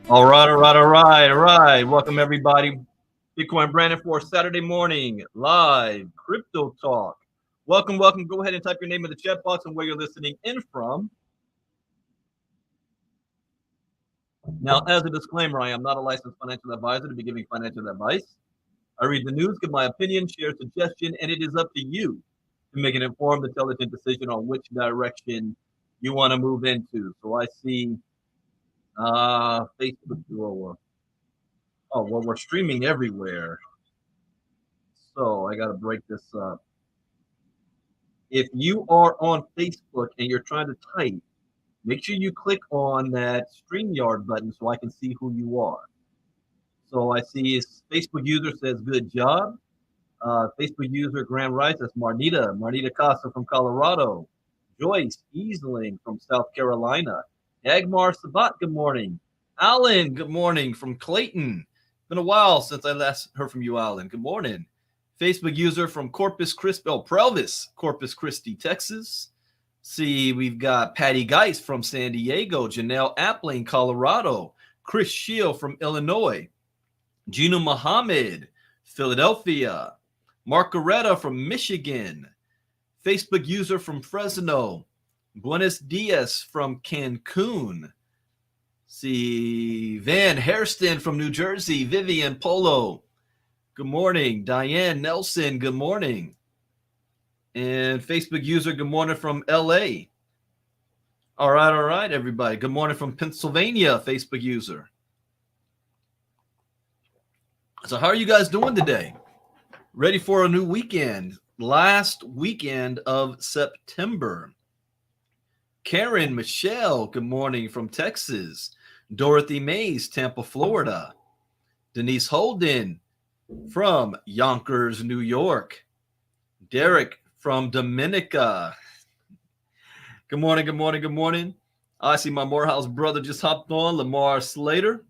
All right. Welcome everybody. Bitcoin Brandon for Saturday morning live crypto talk. Welcome. Go ahead and type your name in the chat box and where you're listening in from. Now, as a disclaimer, I am not a licensed financial advisor to be giving financial advice. I read the news, give my opinion, share suggestion, and it is up to you to make an informed, intelligent decision on which direction you want to move into. So I see Facebook. Well, we're streaming everywhere. So I got to break this up. If you are on Facebook and you're trying to type, make sure you click on that StreamYard button so I can see who you are. So I see Facebook user says, good job. Facebook user Grand Rice, that's Marnita Casa from Colorado. Joyce Easling from South Carolina. Dagmar Sabat, good morning. Alan, good morning from Clayton. Been a while since I last heard from you, Alan. Good morning. Facebook user from Corpus Christi, Texas. See, we've got Patty Geist from San Diego, Janelle Appling, Colorado, Chris Shield from Illinois, Gina Muhammad, Philadelphia, Margareta from Michigan, Facebook user from Fresno, Buenos Dias from Cancun. See, Van Hairston from New Jersey, Vivian Polo. Good morning. Diane Nelson, good morning. And Facebook user, good morning from LA. All right, everybody. Good morning from Pennsylvania, Facebook user. So how are you guys doing today? Ready for a new weekend? Last weekend of September. Karen Michelle, good morning from Texas. Dorothy Mays, Tampa, Florida. Denise Holden from Yonkers, New York. Derek from Dominica. Good morning. I see my Morehouse brother just hopped on, Lamar Slater.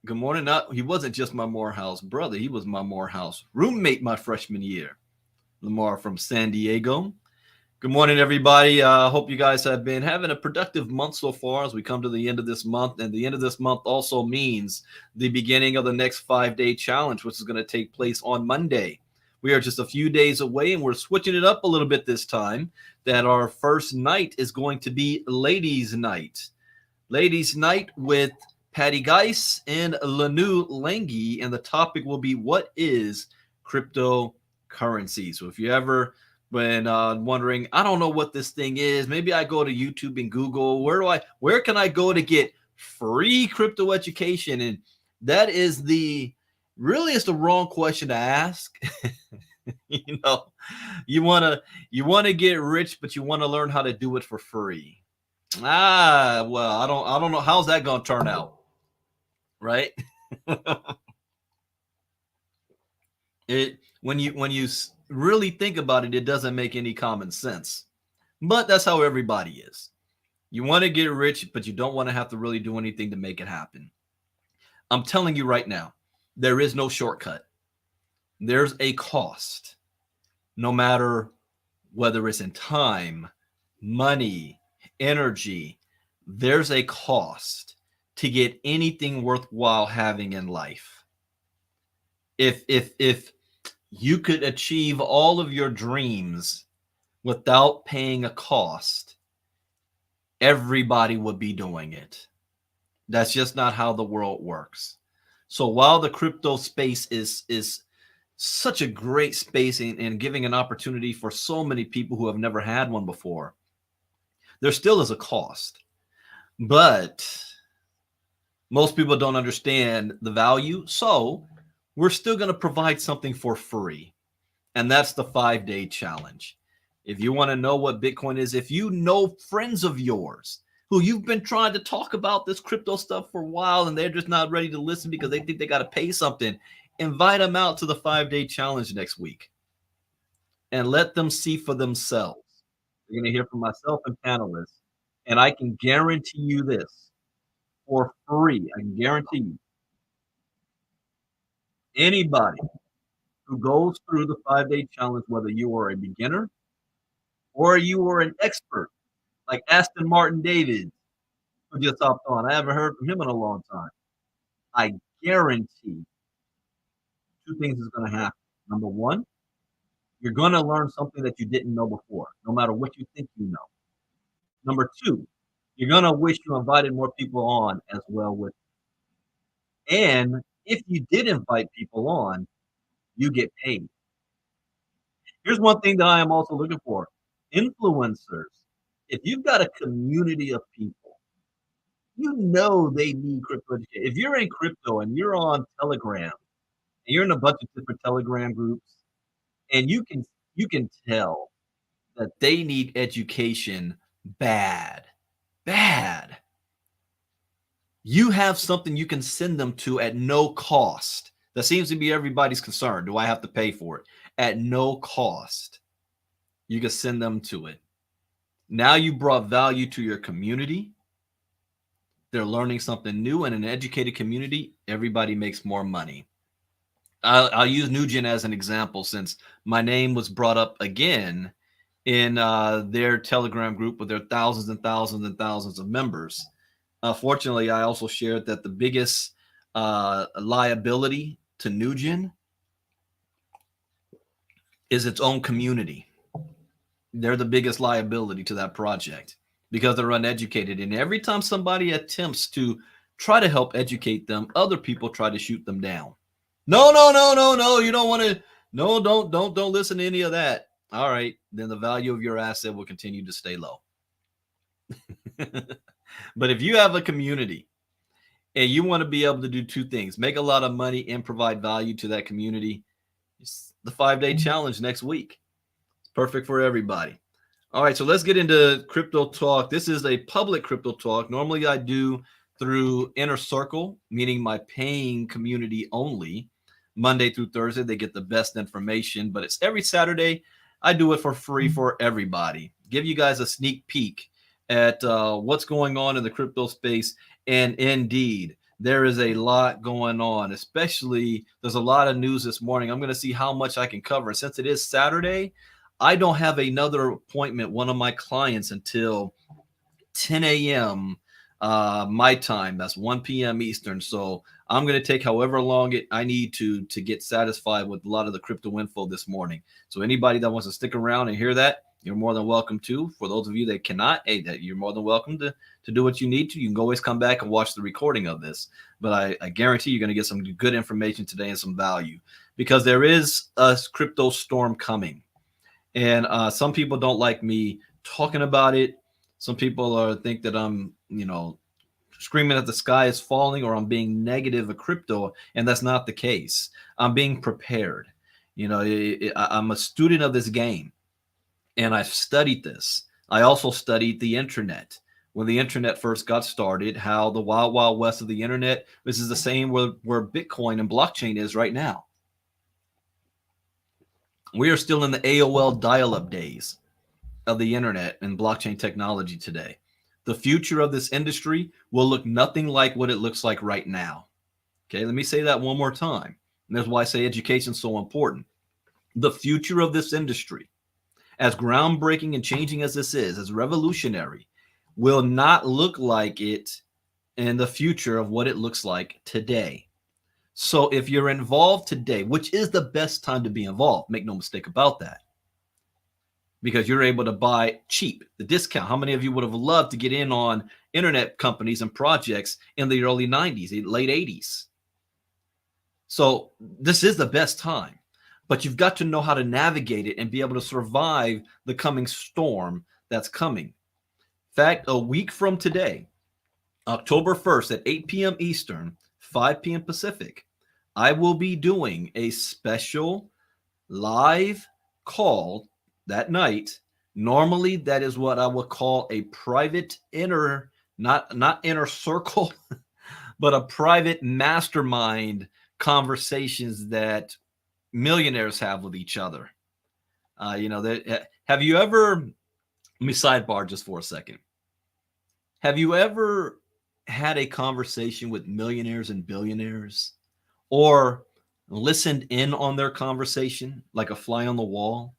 Good morning. He wasn't just my Morehouse brother. He was my Morehouse roommate my freshman year. Lamar from San Diego. Good morning, everybody. Hope you guys have been having a productive month so far as we come to the end of this month. And the end of this month also means the beginning of the next 5-day challenge, which is going to take place on Monday. We are just a few days away, and we're switching it up a little bit this time, that our first night is going to be Ladies' Night. Ladies' Night with Patty Geis and Lanu Lange, and the topic will be, what is cryptocurrency? So if you ever been wondering, I don't know what this thing is, maybe I go to YouTube and Google, where can I go to get free crypto education? And that is really it's the wrong question to ask. You want to get rich, but you want to learn how to do it for free. Well, I don't know how's that going to turn out, right? When you really think about it, it doesn't make any common sense. But that's how everybody is. You want to get rich, but you don't want to have to really do anything to make it happen. I'm telling you right now, there is no shortcut. There's a cost, no matter whether it's in time, money, energy. There's a cost to get anything worthwhile having in life. If you could achieve all of your dreams without paying a cost, everybody would be doing it. That's just not how the world works. So while the crypto space is such a great space and giving an opportunity for so many people who have never had one before, there still is a cost. But most people don't understand the value. So we're still going to provide something for free. And that's the 5-day challenge. If you want to know what Bitcoin is, if you know friends of yours who you've been trying to talk about this crypto stuff for a while and they're just not ready to listen because they think they got to pay something, invite them out to the 5-day challenge next week and let them see for themselves. You're going to hear from myself and panelists. And I can guarantee you this for free. I can guarantee you, anybody who goes through the 5-day challenge, whether you are a beginner or you are an expert, like Aston Martin David, who just hopped on. I haven't heard from him in a long time. I guarantee two things is going to happen. Number one, you're going to learn something that you didn't know before, no matter what you think you know. Number two, you're going to wish you invited more people on as well with. And if you did invite people on, you get paid. Here's one thing that I am also looking for. Influencers. If you've got a community of people, you know they need crypto education. If you're in crypto and you're on Telegram, and you're in a bunch of different Telegram groups, and you can tell that they need education bad. Bad. You have something you can send them to at no cost. That seems to be everybody's concern. Do I have to pay for it? At no cost. You can send them to it. Now you brought value to your community. They're learning something new. In an educated community, everybody makes more money. I'll use Nugent as an example since my name was brought up again in their Telegram group with their thousands and thousands and thousands of members. Fortunately, I also shared that the biggest liability to Nugent is its own community. They're the biggest liability to that project because they're uneducated. And every time somebody attempts to try to help educate them, other people try to shoot them down. No, no, no, no, no. You don't want to. No, don't listen to any of that. All right, then the value of your asset will continue to stay low. But if you have a community and you want to be able to do two things, make a lot of money and provide value to that community, it's the 5-day challenge next week. It's perfect for everybody. All right, so let's get into crypto talk. This is a public crypto talk. Normally I do through Inner Circle, meaning my paying community only. Monday through Thursday, they get the best information, but it's every Saturday. I do it for free for everybody. Give you guys a sneak peek at what's going on in the crypto space. And indeed, there is a lot going on, especially there's a lot of news this morning. I'm going to see how much I can cover. Since it is Saturday, I don't have another appointment, one of my clients, until 10 a.m. My time. That's 1 p.m. Eastern. So I'm going to take however long I need to get satisfied with a lot of the crypto info this morning. So anybody that wants to stick around and hear that, you're more than welcome to. For those of you that cannot, hey, that you're more than welcome to do what you need to. You can always come back and watch the recording of this. But I guarantee you're going to get some good information today and some value because there is a crypto storm coming. And some people don't like me talking about it. Some people think that I'm, screaming that the sky is falling or I'm being negative of crypto, and that's not the case. I'm being prepared. I'm a student of this game, and I've studied this. I also studied the internet. When the internet first got started, how the wild, wild west of the internet, this is the same where Bitcoin and blockchain is right now. We are still in the AOL dial-up days of the internet and blockchain technology today. The future of this industry will look nothing like what it looks like right now. Okay, let me say that one more time. And that's why I say education is so important. The future of this industry, as groundbreaking and changing as this is, as revolutionary, will not look like it in the future of what it looks like today. So if you're involved today, which is the best time to be involved, make no mistake about that, because you're able to buy cheap, the discount. How many of you would have loved to get in on internet companies and projects in the early 90s, late 80s? So this is the best time, but you've got to know how to navigate it and be able to survive the coming storm that's coming. In fact, a week from today, October 1st at 8 p.m. Eastern, 5 p.m. Pacific, I will be doing a special live call that night. Normally, that is what I would call a private not inner circle, but a private mastermind conversations that millionaires have with each other. Have you ever, let me sidebar just for a second. Have you ever had a conversation with millionaires and billionaires or listened in on their conversation like a fly on the wall?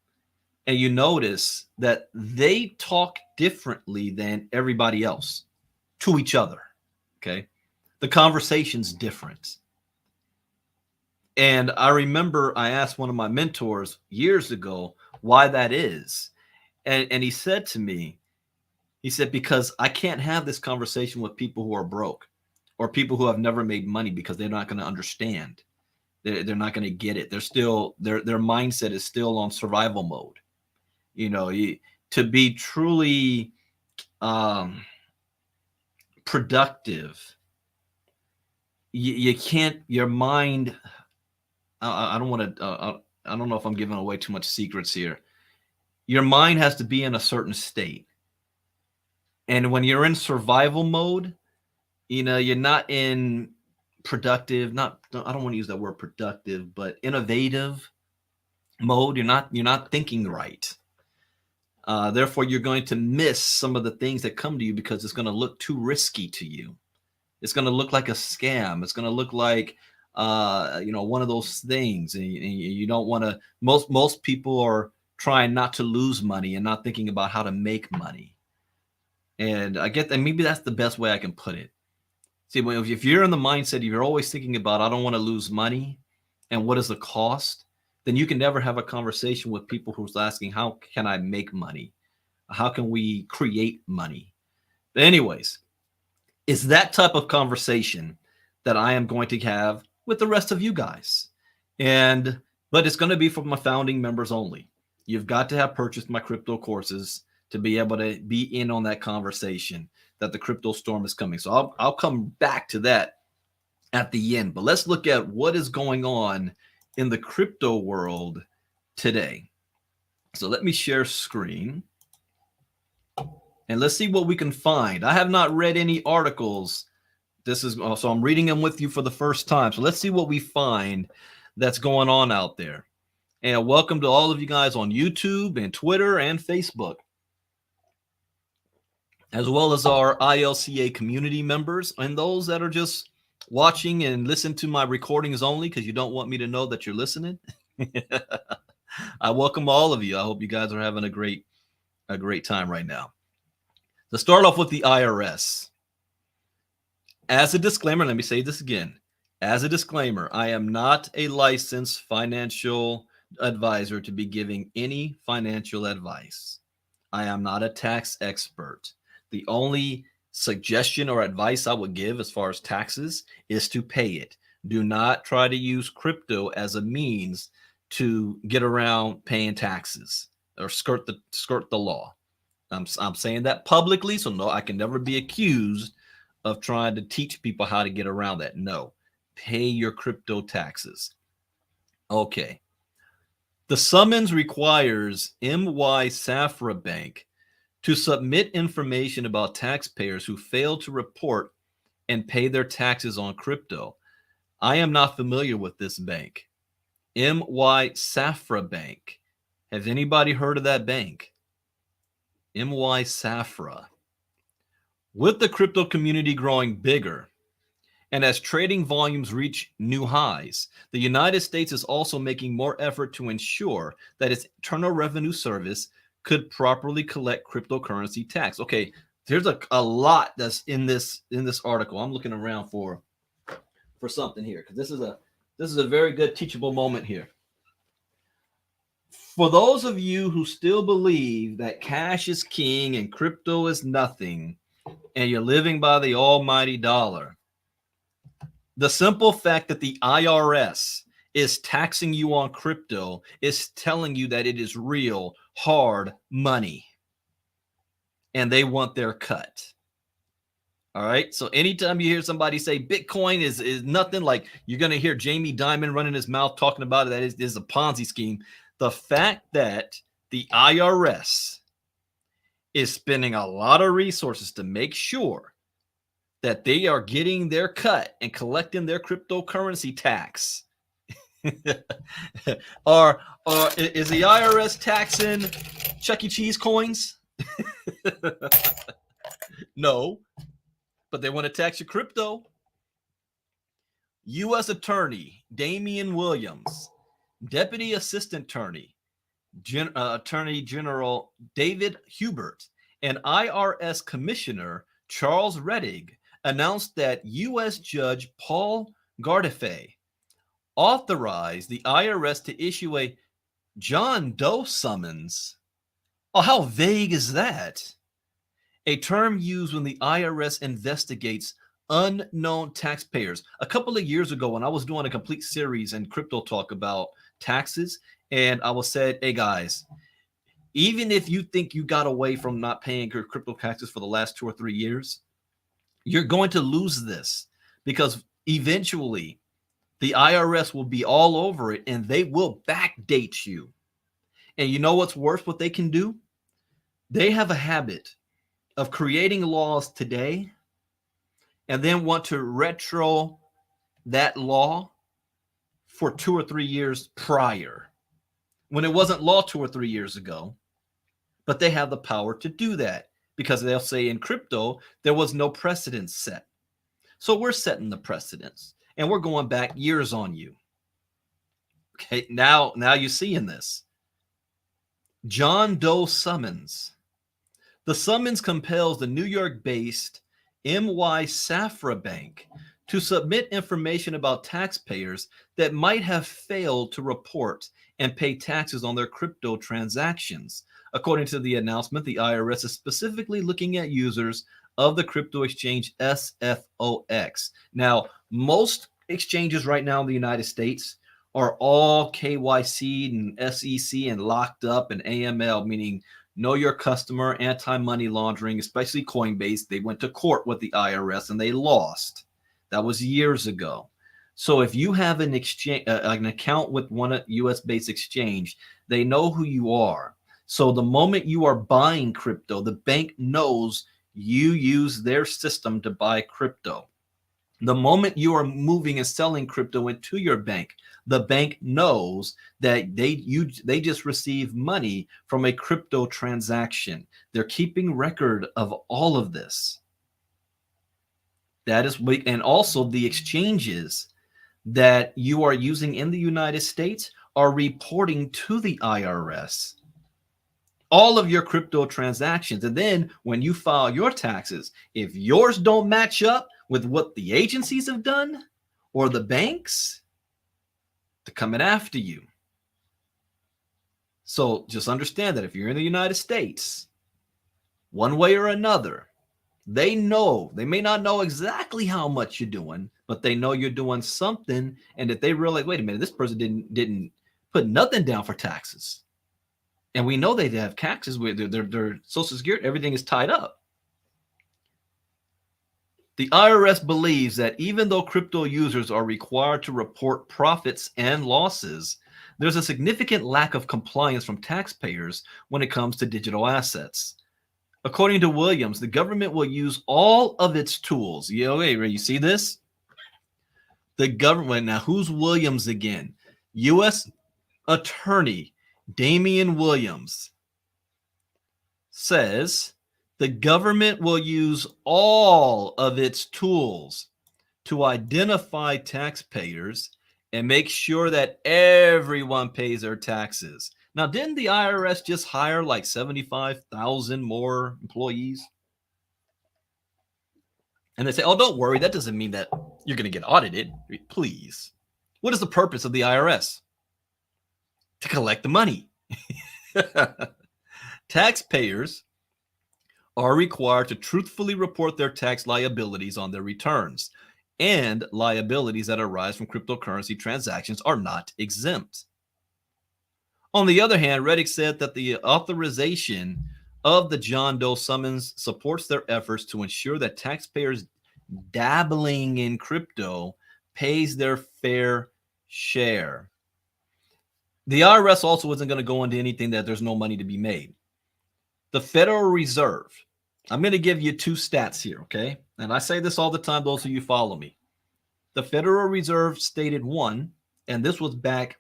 And you notice that they talk differently than everybody else. to each other. Okay. The conversation's different. And I remember I asked one of my mentors years ago why that is. And he said to me, he said, because I can't have this conversation with people who are broke or people who have never made money because they're not going to understand. They're not going to get it. They're still, their mindset is still on survival mode. You know, to be truly productive, you can't, your mind, I don't want to, I don't know if I'm giving away too much secrets here. Your mind has to be in a certain state. And when you're in survival mode, you know, you're not in productive, not, I don't want to use that word productive, but innovative mode. You're not thinking right. Therefore, you're going to miss some of the things that come to you because it's going to look too risky to you. It's going to look like a scam. It's going to look like, one of those things. And you don't want to, most people are trying not to lose money and not thinking about how to make money. And I get that. Maybe that's the best way I can put it. See, if you're in the mindset, you're always thinking about, I don't want to lose money and what is the cost, then you can never have a conversation with people who's asking, how can I make money? How can we create money? But anyways, it's that type of conversation that I am going to have with the rest of you guys. But it's going to be for my founding members only. You've got to have purchased my crypto courses to be able to be in on that conversation that the crypto storm is coming. So I'll come back to that at the end. But let's look at what is going on in the crypto world today. So let me share screen. And let's see what we can find. I have not read any articles. So I'm reading them with you for the first time. So let's see what we find that's going on out there. And welcome to all of you guys on YouTube and Twitter and Facebook, as well as our ILCA community members and those that are just watching and listen to my recordings only because you don't want me to know that you're listening. I welcome all of you. I hope you guys are having a great time right now. To start off with the IRS. As a disclaimer, let me say this again. As a disclaimer, I am not a licensed financial advisor to be giving any financial advice. I am not a tax expert. The only suggestion or advice I would give as far as taxes is to pay it. Do not try to use crypto as a means to get around paying taxes or skirt the law. I'm saying that publicly, so no, I can never be accused of trying to teach people how to get around that. No, pay your crypto taxes. Okay. The summons requires MY Safra Bank to submit information about taxpayers who fail to report and pay their taxes on crypto. I am not familiar with this bank. MY Safra Bank. Has anybody heard of that bank? MY Safra. With the crypto community growing bigger and as trading volumes reach new highs, the United States is also making more effort to ensure that its Internal Revenue Service could properly collect cryptocurrency tax. Okay, there's a lot that's in this article. I'm looking around for something here because this is a very good teachable moment here. For those of you who still believe that cash is king and crypto is nothing, and you're living by the almighty dollar, the simple fact that the IRS is taxing you on crypto is telling you that it is real hard money and they want their cut. All right. So anytime you hear somebody say Bitcoin is nothing, like you're going to hear Jamie Dimon running his mouth talking about it, that is a Ponzi scheme. The fact that the IRS is spending a lot of resources to make sure that they are getting their cut and collecting their cryptocurrency tax. or is the IRS taxing Chuck E. Cheese coins? No, but they want to tax your crypto. U.S. Attorney Damian Williams, Deputy Assistant Attorney Attorney General David Hubert, and IRS Commissioner Charles Rettig, announced that U.S. Judge Paul Gardefei authorized the IRS to issue a John Doe summons. Oh, how vague is that? A term used when the IRS investigates unknown taxpayers. A couple of years ago, when I was doing a complete series in Crypto Talk about taxes, and I was said, hey guys, even if you think you got away from not paying your crypto taxes for the last 2 or 3 years, you're going to lose this because eventually the IRS will be all over it and they will backdate you. And you know what's worse? What they can do? They have a habit of creating laws today and then want to retro that law for 2 or 3 years prior when it wasn't law 2 or 3 years ago. But they have the power to do that because they'll say in crypto, there was no precedent set. So we're setting the precedents and we're going back years on you. Okay, now you're seeing this. John Doe summons. The summons compels the New York-based M.Y. Safra Bank to submit information about taxpayers that might have failed to report and pay taxes on their crypto transactions. According to the announcement, the IRS is specifically looking at users of the crypto exchange SFOX. Now, most exchanges right now in the United States are all KYC and SEC and locked up and AML, meaning know your customer, anti-money laundering, especially Coinbase. They went to court with the IRS and they lost. That was years ago. So if you have an exchange, an account with one US-based exchange, they know who you are. So the moment you are buying crypto, the bank knows you use their system to buy crypto. The moment you are moving and selling crypto into your bank, the bank knows that they just received money from a crypto transaction. They're keeping record of all of this. That is, and also the exchanges that you are using in the United States are reporting to the IRS all of your crypto transactions. And then when you file your taxes, if yours don't match up with what the agencies have done or the banks, they're coming after you. So just understand that if you're in the United States, one way or another, they know, they may not know exactly how much you're doing, but they know you're doing something. And if they realize, wait a minute, this person didn't put nothing down for taxes. And we know they have taxes with their Social Security, everything is tied up. The IRS believes that even though crypto users are required to report profits and losses, there's a significant lack of compliance from taxpayers when it comes to digital assets. According to Williams, the government will use all of its tools. You see this? The government, now who's Williams again? U.S. Attorney Damian Williams says the government will use all of its tools to identify taxpayers and make sure that everyone pays their taxes. Now, didn't the IRS just hire like 75,000 more employees? And they say, oh, don't worry, that doesn't mean that you're going to get audited. Please. What is the purpose of the IRS? To collect the money. Taxpayers are required to truthfully report their tax liabilities on their returns, and liabilities that arise from cryptocurrency transactions are not exempt. On the other hand, Reddick said that the authorization of the John Doe summons supports their efforts to ensure that taxpayers dabbling in crypto pays their fair share. The IRS also isn't going to go into anything that there's no money to be made. The Federal Reserve, I'm going to give you two stats here, okay? And I say this all the time, those of you follow me. The Federal Reserve stated one, and this was back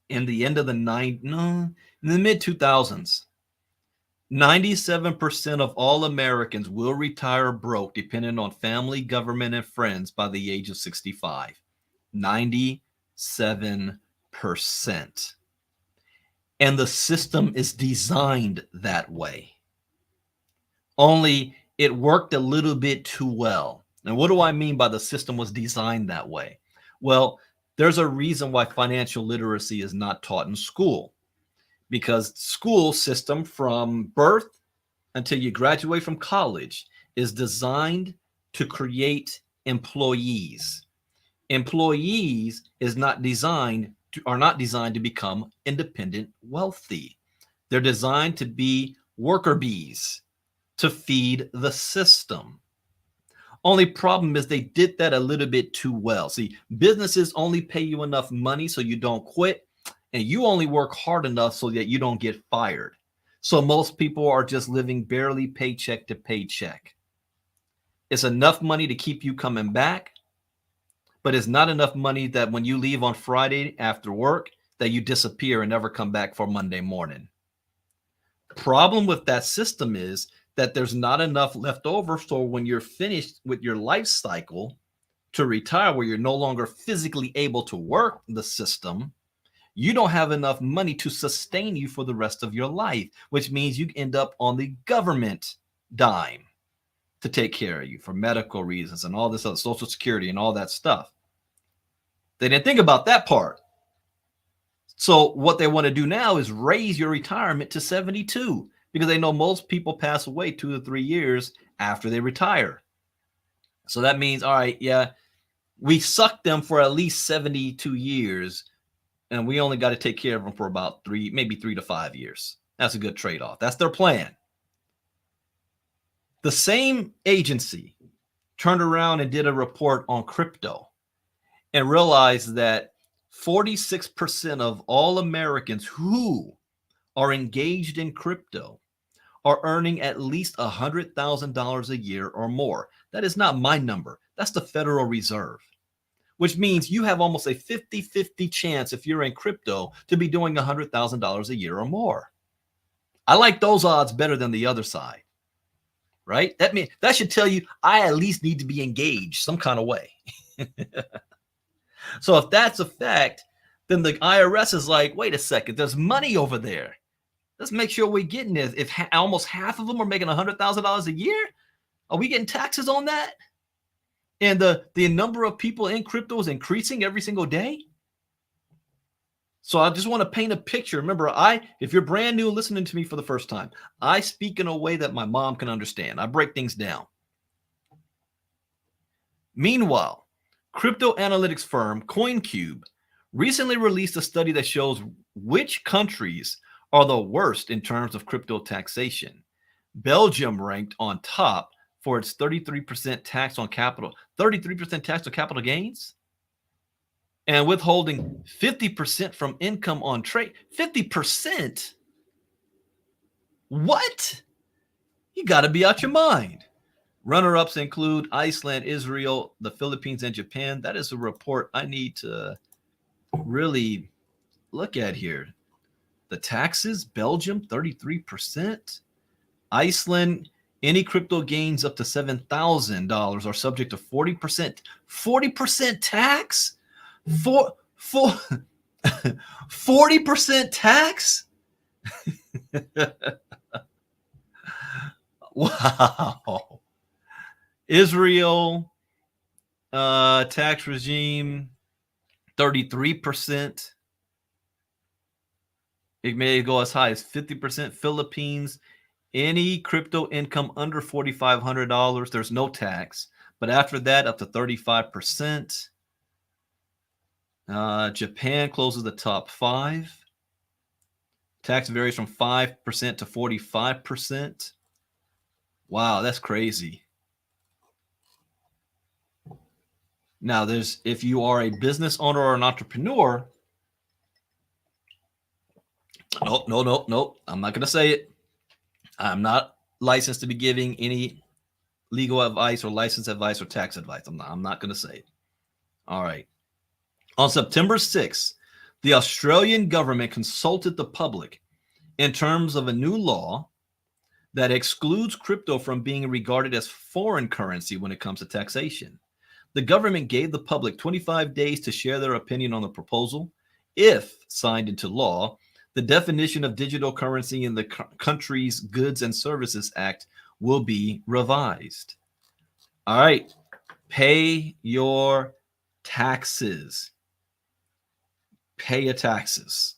in the end of in the mid 2000s. 97% of all Americans will retire broke depending on family, government, and friends by the age of 65. 97%. And the system is designed that way. Only It worked a little bit too well. And what do I mean by the system was designed that way? Well, there's a reason why financial literacy is not taught in school, because school system from birth until you graduate from college is designed to create employees. Employees is not designed to, are not designed to become independent wealthy. They're designed to be worker bees to feed the system. Only problem is they did that a little bit too well. See, businesses only pay you enough money so you don't quit, and you only work hard enough so that you don't get fired. So most people are just living barely paycheck to paycheck. It's enough money to keep you coming back, but it's not enough money that when you leave on Friday after work, that you disappear and never come back for Monday morning. Problem with that system is that there's not enough left over. So when you're finished with your life cycle to retire, where you're no longer physically able to work the system, you don't have enough money to sustain you for the rest of your life, which means you end up on the government dime to take care of you for medical reasons and all this other Social Security and all that stuff. They didn't think about that part. So what they want to do now is raise your retirement to 72, because they know most people pass away 2 to 3 years after they retire. So that means, all right, yeah, we sucked them for at least 72 years, and we only got to take care of them for about maybe 3 to 5 years. That's a good trade-off. That's their plan. The same agency turned around and did a report on crypto and realized that 46% of all Americans who are engaged in crypto are earning at least $100,000 a year or more. That is not my number. That's the Federal Reserve, which means you have almost a 50-50 chance, if you're in crypto, to be doing $100,000 a year or more. I like those odds better than the other side, right? That should tell you I at least need to be engaged some kind of way. So if that's a fact, then the IRS is like, wait a second, there's money over there. Let's make sure we're getting this. If almost half of them are making $100,000 a year, are we getting taxes on that? And the number of people in crypto is increasing every single day. So I just want to paint a picture. Remember, if you're brand new listening to me for the first time, I speak in a way that my mom can understand. I break things down. Meanwhile, crypto analytics firm CoinCube recently released a study that shows which countries are the worst in terms of crypto taxation. Belgium ranked on top for its 33% tax on capital, 33% tax on capital gains, and withholding 50% from income on trade. 50%? What? You got to be out your mind. Runner-ups include Iceland, Israel, the Philippines, and Japan. That is a report I need to really look at here. The taxes, Belgium, 33%. Iceland, any crypto gains up to $7,000 are subject to 40%. 40% tax? 40% tax? Wow. Israel, tax regime, 33%. It may go as high as 50%. Philippines, any crypto income under $4,500, there's no tax. But after that, up to 35%. Japan closes the top 5. Tax varies from 5% to 45%. Wow, that's crazy. Now, if you are a business owner or an entrepreneur, nope. I'm not going to say it. I'm not licensed to be giving any legal advice or license advice or tax advice. I'm not going to say it. All right. On September 6th, the Australian government consulted the public in terms of a new law that excludes crypto from being regarded as foreign currency when it comes to taxation. The government gave the public 25 days to share their opinion on the proposal. If signed into law, the definition of digital currency in the country's Goods and Services Act will be revised. All right. Pay your taxes. Pay your taxes.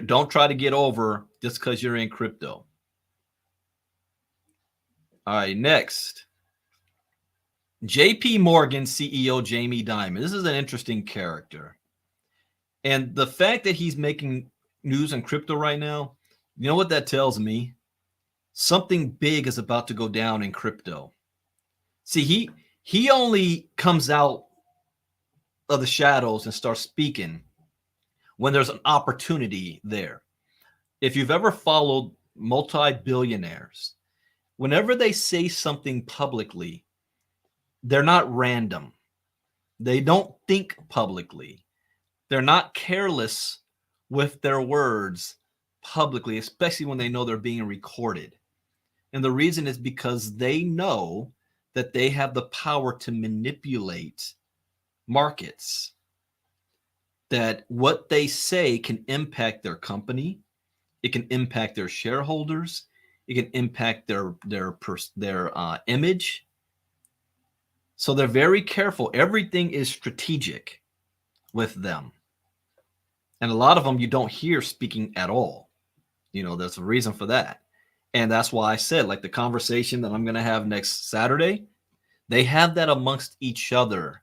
Don't try to get over just because you're in crypto. All right, next. JP Morgan CEO Jamie Dimon. This is an interesting character. And the fact that he's making news in crypto right now, you know what that tells me? Something big is about to go down in crypto. See, he only comes out of the shadows and starts speaking when there's an opportunity there. If you've ever followed multi-billionaires, whenever they say something publicly, they're not random. They don't think publicly. They're not careless with their words publicly, especially when they know they're being recorded. And the reason is because they know that they have the power to manipulate markets, that what they say can impact their company, it can impact their shareholders, it can impact their image. So they're very careful. Everything is strategic with them. And a lot of them you don't hear speaking at all. There's a reason for that. And that's why I said, like the conversation that I'm going to have next Saturday, they have that amongst each other,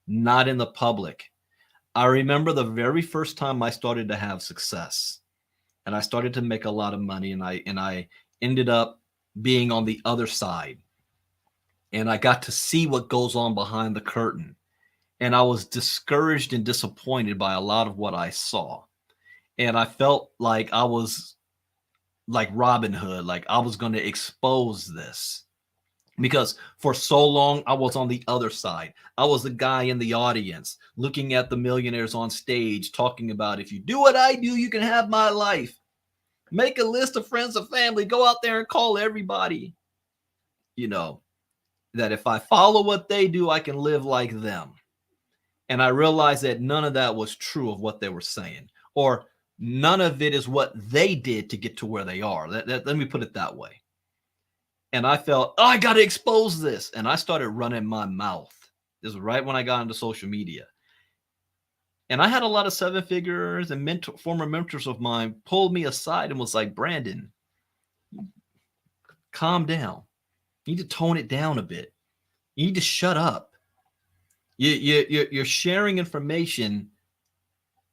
not in the public. I remember the very first time I started to have success and I started to make a lot of money, and I ended up being on the other side. And I got to see what goes on behind the curtain. And I was discouraged and disappointed by a lot of what I saw. And I felt like I was like Robin Hood, like I was going to expose this. Because for so long, I was on the other side. I was the guy in the audience looking at the millionaires on stage talking about, if you do what I do, you can have my life. Make a list of friends and family. Go out there and call everybody. That if I follow what they do, I can live like them. And I realized that none of that was true of what they were saying, or none of it is what they did to get to where they are. Let me put it that way. And I felt, I got to expose this. And I started running my mouth. This was right when I got into social media. And I had a lot of seven figures and former mentors of mine pulled me aside and was like, Brandon, calm down. You need to tone it down a bit. You need to shut up. You're sharing information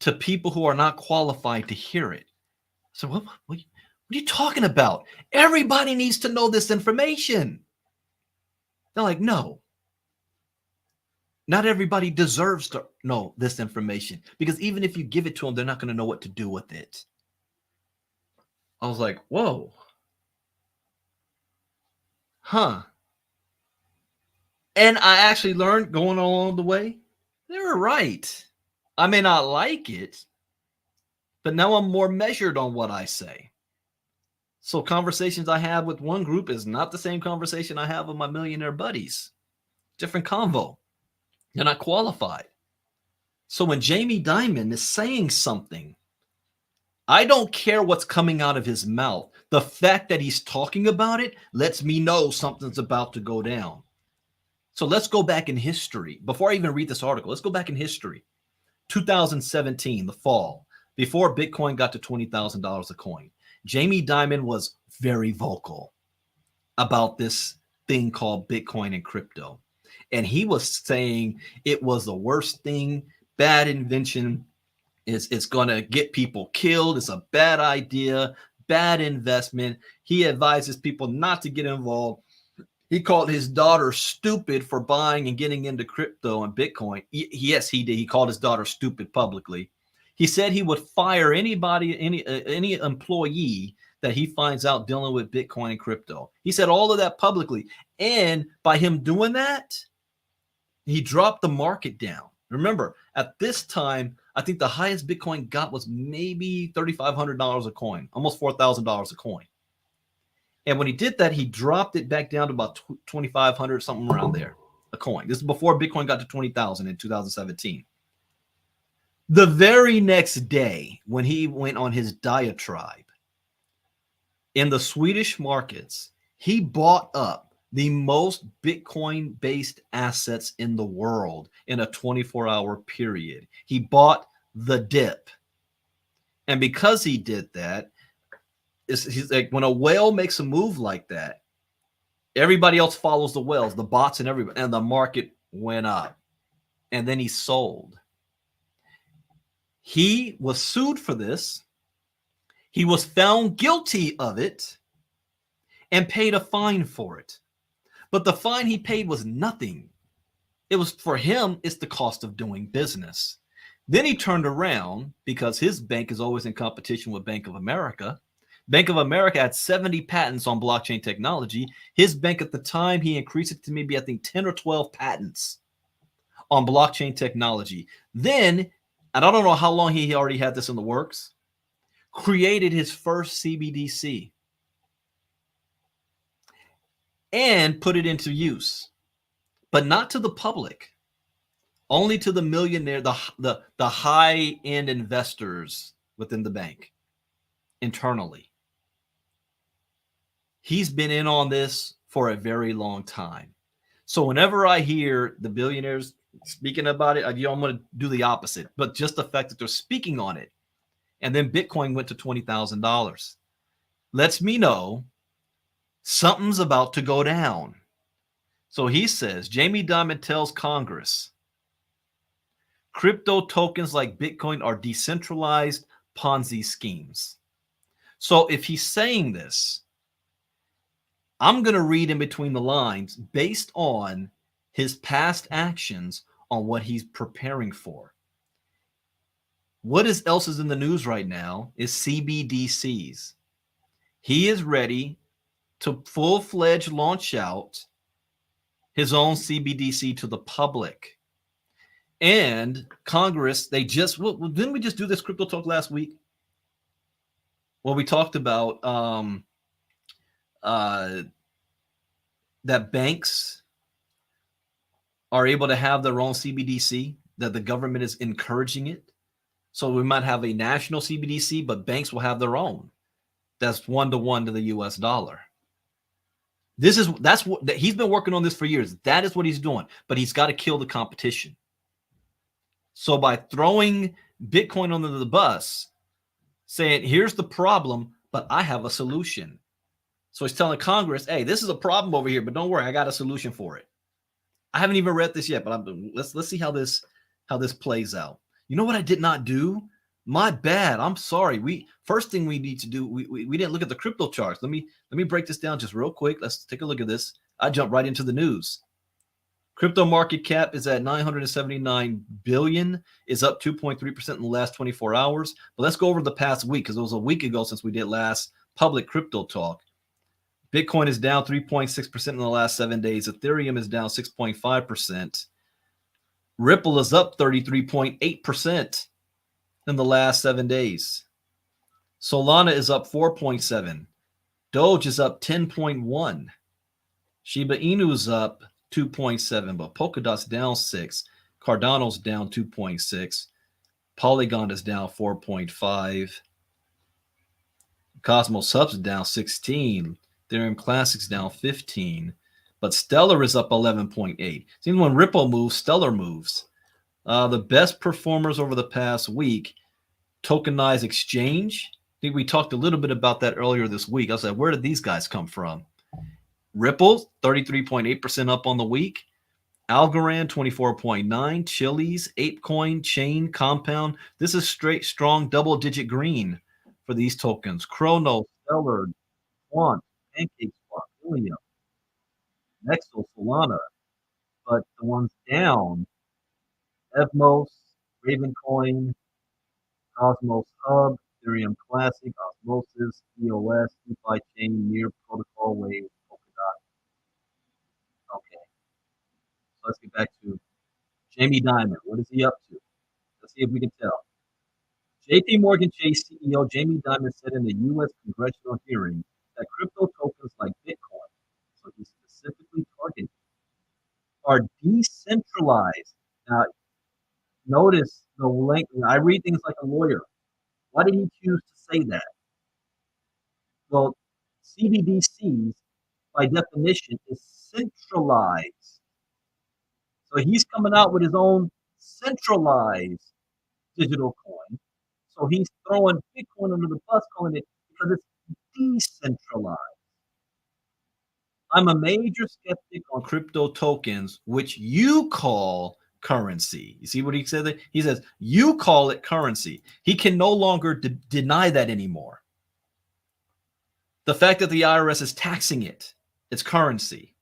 to people who are not qualified to hear it. So what are you talking about? Everybody needs to know this information. They're like, no. Not everybody deserves to know this information, because even if you give it to them, they're not going to know what to do with it. I was like, whoa. Huh. And I actually learned going along the way, they were right. I may not like it, but now I'm more measured on what I say. So conversations I have with one group is not the same conversation I have with my millionaire buddies. Different convo. They're not qualified. So when Jamie Dimon is saying something, I don't care what's coming out of his mouth. The fact that he's talking about it lets me know something's about to go down. So let's go back in history. Before I even read this article, let's go back in history. 2017, the fall, before Bitcoin got to $20,000 a coin. Jamie Dimon was very vocal about this thing called Bitcoin and crypto. And he was saying it was the worst thing, bad invention. It's going to get people killed. It's a bad idea, bad investment. He advises people not to get involved. He called his daughter stupid for buying and getting into crypto and Bitcoin. Yes, he did. He called his daughter stupid publicly. He said he would fire anybody, any employee that he finds out dealing with Bitcoin and crypto. He said all of that publicly. And by him doing that, he dropped the market down. Remember, at this time, I think the highest Bitcoin got was maybe $3,500 a coin, almost $4,000 a coin. And when he did that, he dropped it back down to about 2,500, something around there, a coin. This is before Bitcoin got to 20,000 in 2017. The very next day, when he went on his diatribe in the Swedish markets, He bought up the most Bitcoin based assets in the world in a 24-hour period. He bought the dip. And because he did that, he's like, when a whale makes a move like that, everybody else follows the whales, the bots and everybody, and the market went up. And then he sold. He was sued for this. He was found guilty of it and paid a fine for it. But the fine he paid was nothing. It was, for him, it's the cost of doing business. Then he turned around because his bank is always in competition with Bank of America. Bank of America had 70 patents on blockchain technology. His bank at the time, he increased it to maybe, I think, 10 or 12 patents on blockchain technology. Then, and I don't know how long he already had this in the works, created his first CBDC and put it into use, but not to the public, only to the millionaire, the high end investors within the bank internally. He's been in on this for a very long time. So whenever I hear the billionaires speaking about it, I'm going to do the opposite. But just the fact that they're speaking on it, and then Bitcoin went to $20,000, lets me know something's about to go down. So he says, Jamie Dimon tells Congress, crypto tokens like Bitcoin are decentralized Ponzi schemes. So if he's saying this, I'm going to read in between the lines based on his past actions on what he's preparing for. What else is in the news right now is CBDCs. He is ready to full-fledged launch out his own CBDC to the public. And Congress, they just, well, didn't we just do this crypto talk last week? Well, we talked about that banks are able to have their own CBDC, that the government is encouraging it. So we might have a national CBDC, but banks will have their own. That's 1-to-1 to the US dollar. That's what he's been working on this for years. That is what he's doing, but he's got to kill the competition. So by throwing Bitcoin under the bus, saying, here's the problem, but I have a solution. So he's telling Congress, hey, this is a problem over here, but don't worry, I got a solution for it. I haven't even read this yet, but let's see how this plays out. You know what I did not do? My bad. I'm sorry. First thing we need to do, we didn't look at the crypto charts. Let me break this down just real quick. Let's take a look at this. I jumped right into the news. Crypto market cap is at 979 billion, is up 2.3% in the last 24 hours. But let's go over the past week, because it was a week ago since we did last public crypto talk. Bitcoin is down 3.6% in the last 7 days. Ethereum is down 6.5%. Ripple is up 33.8% in the last 7 days. Solana is up 4.7%. Doge is up 10.1%. Shiba Inu is up 2.7%, but Polkadot's down 6%. Cardano's down 2.6%. Polygon is down 4.5%. Cosmos Hub's down 16%. Ethereum Classic's down 15%. But Stellar is up 11.8%. Seems when Ripple moves, Stellar moves. The best performers over the past week, tokenized exchange. I think we talked a little bit about that earlier this week. I said, where did these guys come from? Ripple, 33.8% up on the week. Algorand, 24.9%. Chiliz, ApeCoin, Chain, Compound. This is straight, strong, double-digit green for these tokens. Chrono, Stellar, Quant, PancakeSwap, Helium, Nexo, Solana. But the ones down, Evmos, Ravencoin, Cosmos Hub, Ethereum Classic, Osmosis, EOS, DeFi Chain, Near Protocol, Wave, Polkadot. Okay, so let's get back to Jamie Dimon. What is he up to? Let's see if we can tell. JP Morgan Chase CEO Jamie Dimon said in the U.S. congressional hearing that crypto tokens like Bitcoin, so he's specifically targeting, are decentralized. Now, notice the link. I read things like a lawyer. Why did he choose to say that? Well, CBDCs by definition, is centralized. So he's coming out with his own centralized digital coin. So he's throwing Bitcoin under the bus, calling it because it's decentralized. I'm a major skeptic on crypto tokens, which you call currency. You see what he said there? He says, you call it currency. He can no longer deny that anymore. The fact that the IRS is taxing it, it's currency.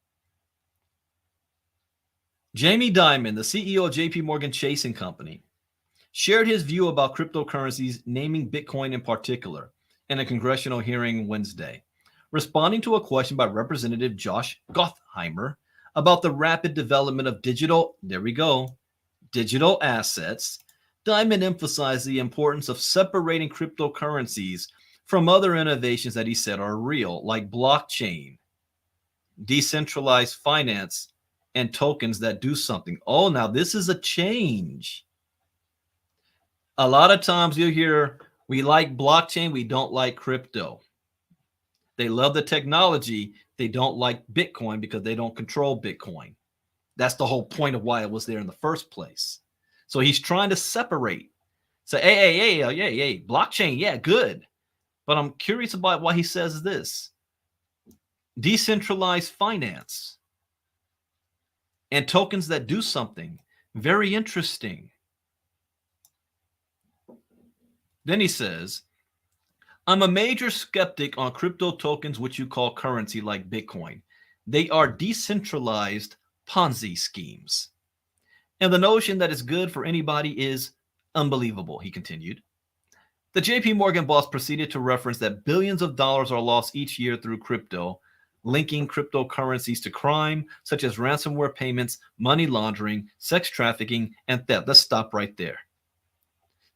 Jamie Dimon, the CEO of JP Morgan Chase and Company, shared his view about cryptocurrencies, naming Bitcoin in particular, in a congressional hearing Wednesday, responding to a question by Representative Josh Gottheimer about the rapid development of digital assets. Dimon emphasized the importance of separating cryptocurrencies from other innovations that he said are real, like blockchain, decentralized finance, and tokens that do something. Oh, now this is a change. A lot of times you'll hear, we like blockchain, we don't like crypto. They love the technology, they don't like Bitcoin because they don't control Bitcoin. That's the whole point of why it was there in the first place. So he's trying to separate. So, hey, blockchain, yeah, good. But I'm curious about why he says this. Decentralized finance and tokens that do something. Very interesting. Then he says, I'm a major skeptic on crypto tokens, which you call currency like Bitcoin. They are decentralized Ponzi schemes. And the notion that it's good for anybody is unbelievable, he continued. The JP Morgan boss proceeded to reference that billions of dollars are lost each year through crypto, linking cryptocurrencies to crime, such as ransomware payments, money laundering, sex trafficking, and theft. Let's stop right there.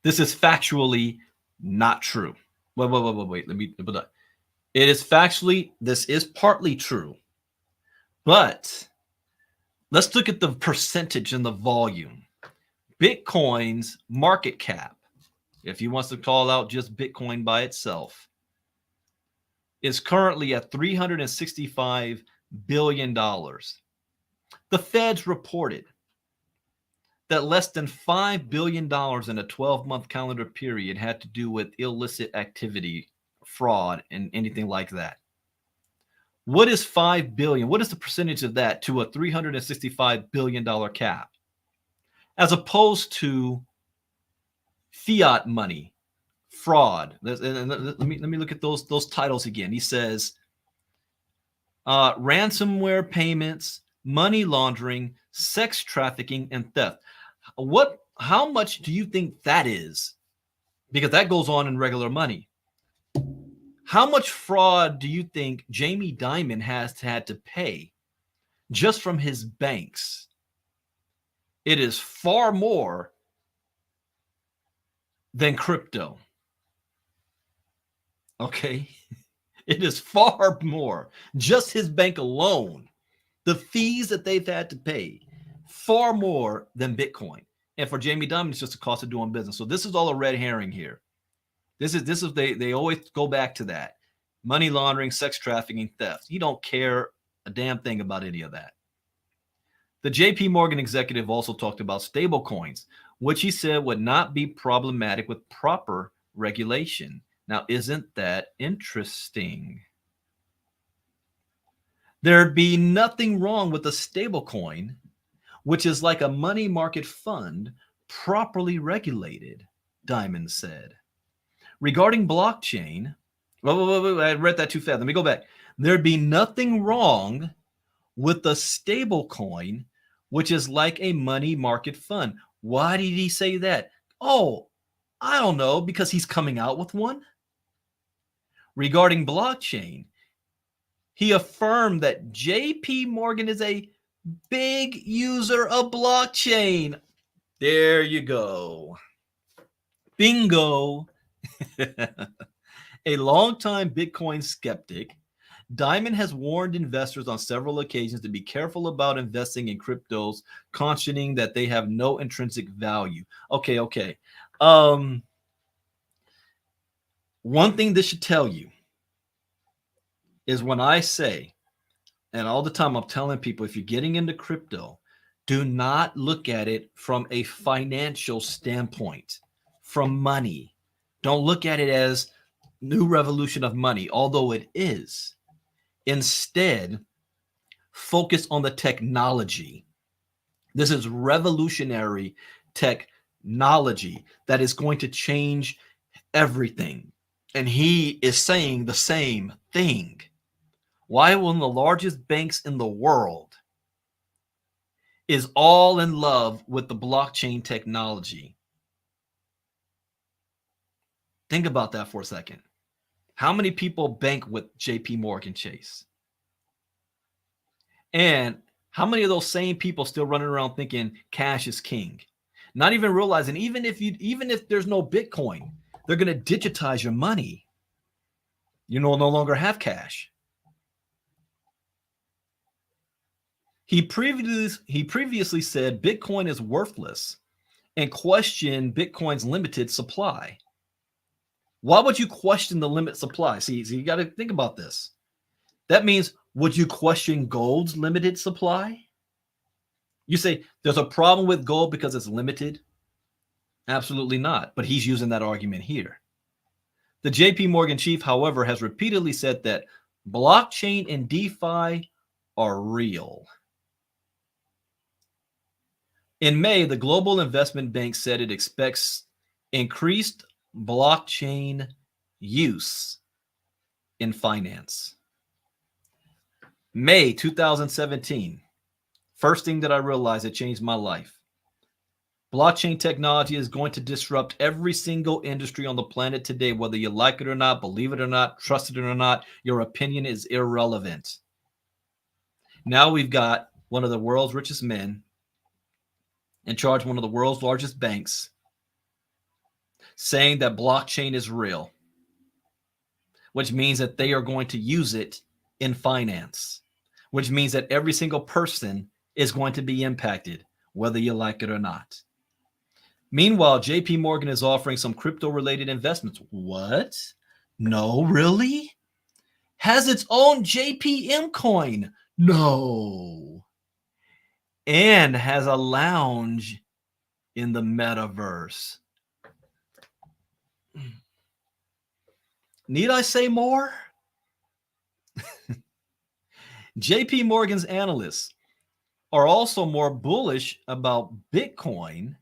This is factually not true. Wait. It is factually, this is partly true. But let's look at the percentage and the volume. Bitcoin's market cap, if he wants to call out just Bitcoin by itself, is currently at $365 billion. The feds reported that less than $5 billion in a 12-month calendar period had to do with illicit activity, fraud, and anything like that. What is $5 billion? What is the percentage of that to a $365 billion cap? As opposed to fiat money, fraud. Let me look at those titles again. He says ransomware payments, money laundering, sex trafficking, and theft. How much do you think that is? Because that goes on in regular money. How much fraud do you think Jamie Dimon has had to pay just from his banks? It is far more than crypto. Okay? It is far more. Just his bank alone, the fees that they've had to pay, far more than Bitcoin. And for Jamie Dimon, it's just the cost of doing business. So this is all a red herring here. This is they always go back to that. Money laundering, sex trafficking, theft. You don't care a damn thing about any of that. The JP Morgan executive also talked about stable coins, which he said would not be problematic with proper regulation. Now, isn't that interesting? There'd be nothing wrong with a stable coin, which is like a money market fund, properly regulated, Dimon said. Regarding blockchain, I read that too fast. Let me go back. There'd be nothing wrong with a stable coin, which is like a money market fund. Why did he say that? Oh, I don't know, because he's coming out with one. Regarding blockchain, he affirmed that JP Morgan is a big user of blockchain. There you go. Bingo. A longtime Bitcoin skeptic, Dimon has warned investors on several occasions to be careful about investing in cryptos, cautioning that they have no intrinsic value. Okay. One thing this should tell you is when I say And all the time I'm telling people, if you're getting into crypto, do not look at it from a financial standpoint, from money. Don't look at it as new revolution of money, although it is. Instead, focus on the technology. This is revolutionary technology that is going to change everything. And he is saying the same thing. Why one of the largest banks in the world is all in love with the blockchain technology? Think about that for a second. How many people bank with JP Morgan Chase? And how many of those same people still running around thinking cash is king? Not even realizing even if there's no Bitcoin, they're going to digitize your money. You no longer have cash. He previously said Bitcoin is worthless and questioned Bitcoin's limited supply. Why would you question the limit supply? See, you got to think about this. That means, would you question gold's limited supply? You say there's a problem with gold because it's limited? Absolutely not. But he's using that argument here. The JP Morgan chief, however, has repeatedly said that blockchain and DeFi are real. In May, the Global Investment Bank said it expects increased blockchain use in finance. May 2017, first thing that I realized that changed my life. Blockchain technology is going to disrupt every single industry on the planet today, whether you like it or not, believe it or not, trust it or not, your opinion is irrelevant. Now we've got one of the world's richest men in charge of one of the world's largest banks saying that blockchain is real, which means that they are going to use it in finance, which means that every single person is going to be impacted, whether you like it or not. Meanwhile, JP Morgan is offering some crypto-related investments. What? No, really? Has its own JPM coin? No. And has a lounge in the metaverse. Need I say more? JP Morgan's analysts are also more bullish about Bitcoin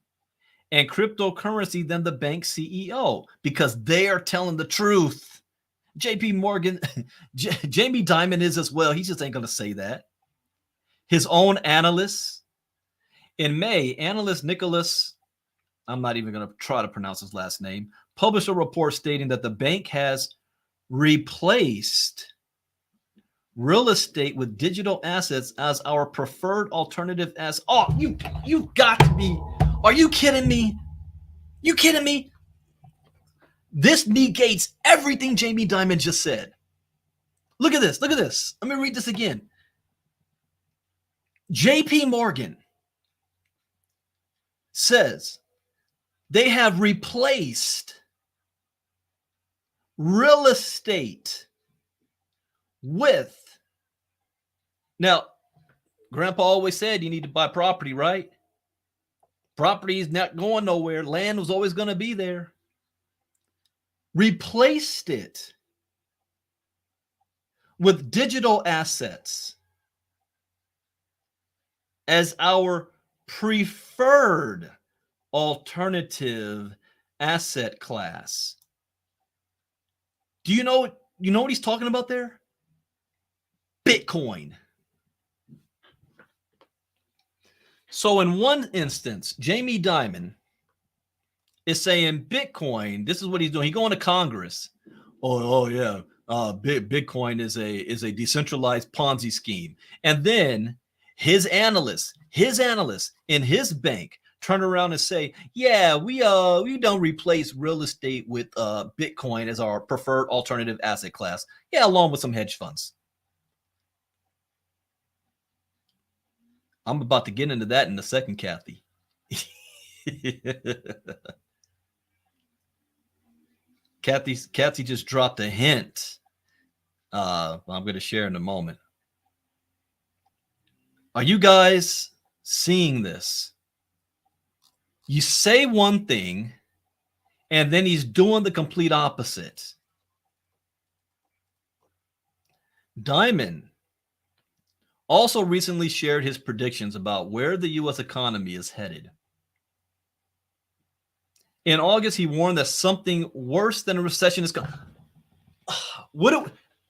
and cryptocurrency than the bank CEO because they are telling the truth. JP Morgan, Jamie Dimon is as well. He just ain't going to say that. His own analysts. In May, analyst Nicholas, I'm not even going to try to pronounce his last name, published a report stating that the bank has replaced real estate with digital assets as our preferred alternative as. Oh, you got to be. Are you kidding me? You kidding me? This negates everything Jamie Dimon just said. Look at this. Look at this. Let me read this again. JP Morgan says they have replaced real estate with. Now, Grandpa always said you need to buy property, right? Property is not going nowhere. Land was always going to be there. Replaced it with digital assets as our preferred alternative asset class. Do you know what he's talking about there? Bitcoin. So in one instance, Jamie Dimon is saying Bitcoin, this is what he's doing. He's going to Congress. Oh yeah. Bitcoin is a decentralized Ponzi scheme. And then his analysts in his bank turn around and say, yeah, we don't replace real estate with Bitcoin as our preferred alternative asset class. Yeah, along with some hedge funds. I'm about to get into that in a second, Kathy. Kathy just dropped a hint. I'm going to share in a moment. Are you guys seeing this? You say one thing, and then he's doing the complete opposite. Diamond also recently shared his predictions about where the U.S. economy is headed. In August, he warned that something worse than a recession is coming.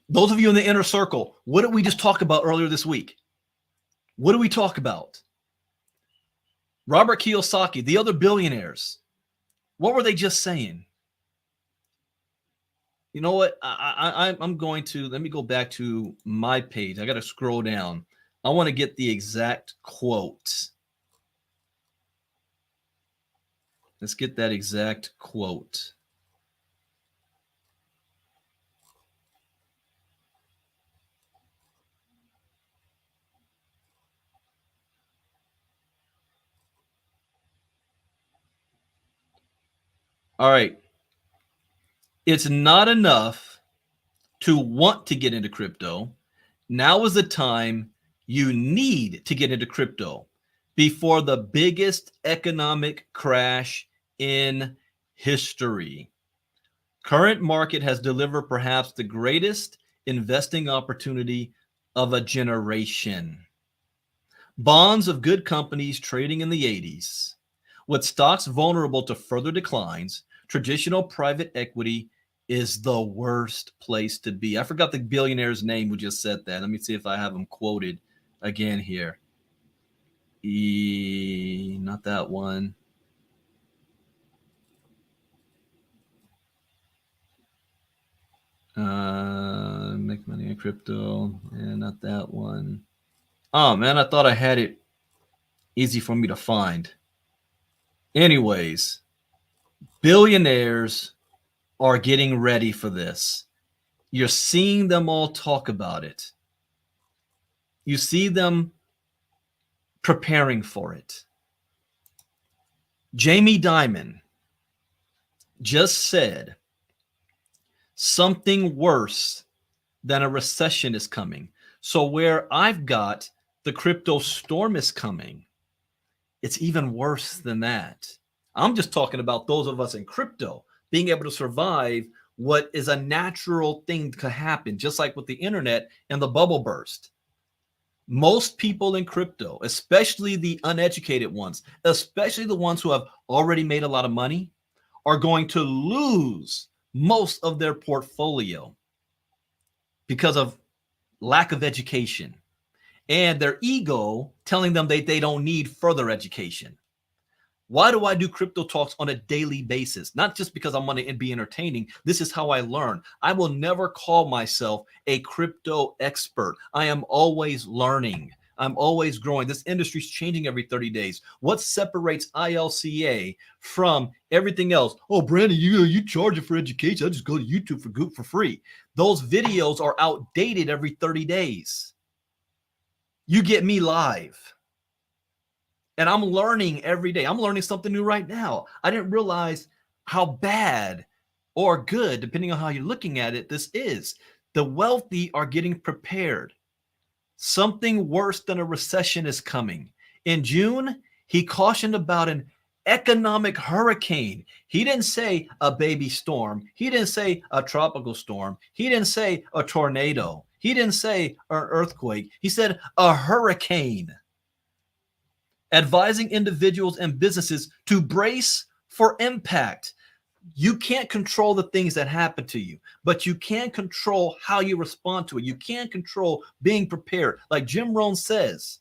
Those of you in the inner circle, what did we just talk about earlier this week? What did we talk about? Robert Kiyosaki, the other billionaires, what were they just saying? You know what? I'm going to, let me go back to my page. I got to scroll down. I want to get the exact quote. Let's get that exact quote. All right. It's not enough to want to get into crypto. Now is the time you need to get into crypto before the biggest economic crash in history. Current market has delivered perhaps the greatest investing opportunity of a generation. Bonds of good companies trading in the 80s, with stocks vulnerable to further declines, traditional private equity is the worst place to be. I forgot the billionaire's name who just said that. Let me see if I have him quoted again here. Not that one. Make money in crypto. And not that one. Oh man, I thought I had it easy for me to find. Anyways, billionaires are getting ready for this. You're seeing them all talk about it. You see them preparing for it. Jamie Dimon just said something worse than a recession is coming. So where I've got the crypto storm is coming, it's even worse than that. I'm just talking about those of us in crypto being able to survive what is a natural thing to happen, just like with the internet and the bubble burst. Most people in crypto, especially the uneducated ones, especially the ones who have already made a lot of money, are going to lose most of their portfolio because of lack of education and their ego telling them they don't need further education. Why do I do crypto talks on a daily basis? Not just because I want to be entertaining. This is how I learn. I will never call myself a crypto expert. I am always learning. I'm always growing. This industry is changing every 30 days. What separates ILCA from everything else? Oh, Brandon, you charge it for education. I just go to YouTube for free. Those videos are outdated every 30 days. You get me live. And I'm learning every day. I'm learning something new right now. I didn't realize how bad or good, depending on how you're looking at it, this is. The wealthy are getting prepared. Something worse than a recession is coming. In June, he cautioned about an economic hurricane. He didn't say a baby storm. He didn't say a tropical storm. He didn't say a tornado. He didn't say an earthquake. He said a hurricane, advising individuals and businesses to brace for impact. You can't control the things that happen to you, but you can control how you respond to it. You can control being prepared. Like Jim Rohn says,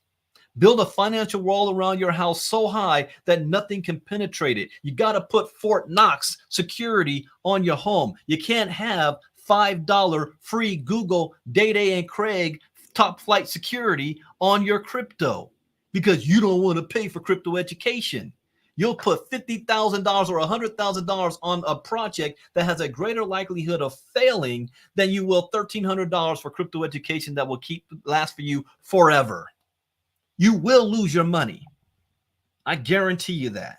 build a financial wall around your house so high that nothing can penetrate it. You got to put Fort Knox security on your home. You can't have $5 free Google Day and Craig top flight security on your crypto, because you don't want to pay for crypto education. You'll put $50,000 or $100,000 on a project that has a greater likelihood of failing than you will $1,300 for crypto education that will last for you forever. You will lose your money. I guarantee you that.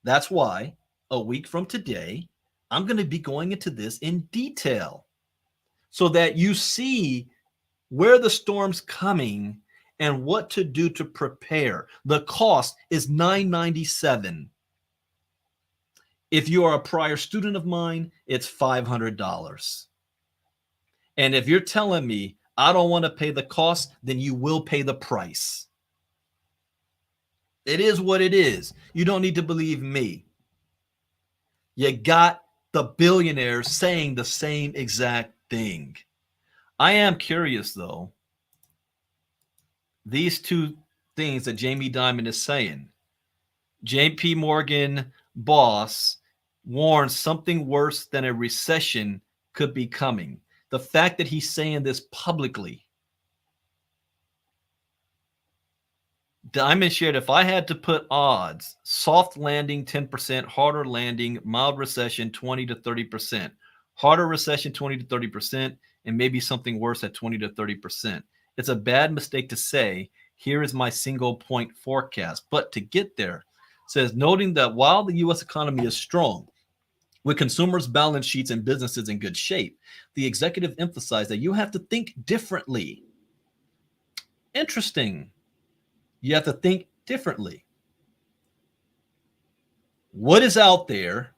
That's why a week from today, I'm going to be going into this in detail so that you see where the storm's coming and what to do to prepare. The cost is $9.97. If you are a prior student of mine, it's $500. And if you're telling me I don't want to pay the cost, then you will pay the price. It is what it is. You don't need to believe me. You got the billionaires saying the same exact thing. I am curious, though. These two things that Jamie Dimon is saying. JP Morgan boss warns something worse than a recession could be coming. The fact that he's saying this publicly. Diamond shared, if I had to put odds, soft landing 10%, harder landing, mild recession 20 to 30%, harder recession 20 to 30%, and maybe something worse at 20 to 30%. It's a bad mistake to say, here is my single point forecast. But to get there, says, noting that while the U.S. economy is strong, with consumers' balance sheets and businesses in good shape, the executive emphasized that you have to think differently. Interesting. You have to think differently. What is out there?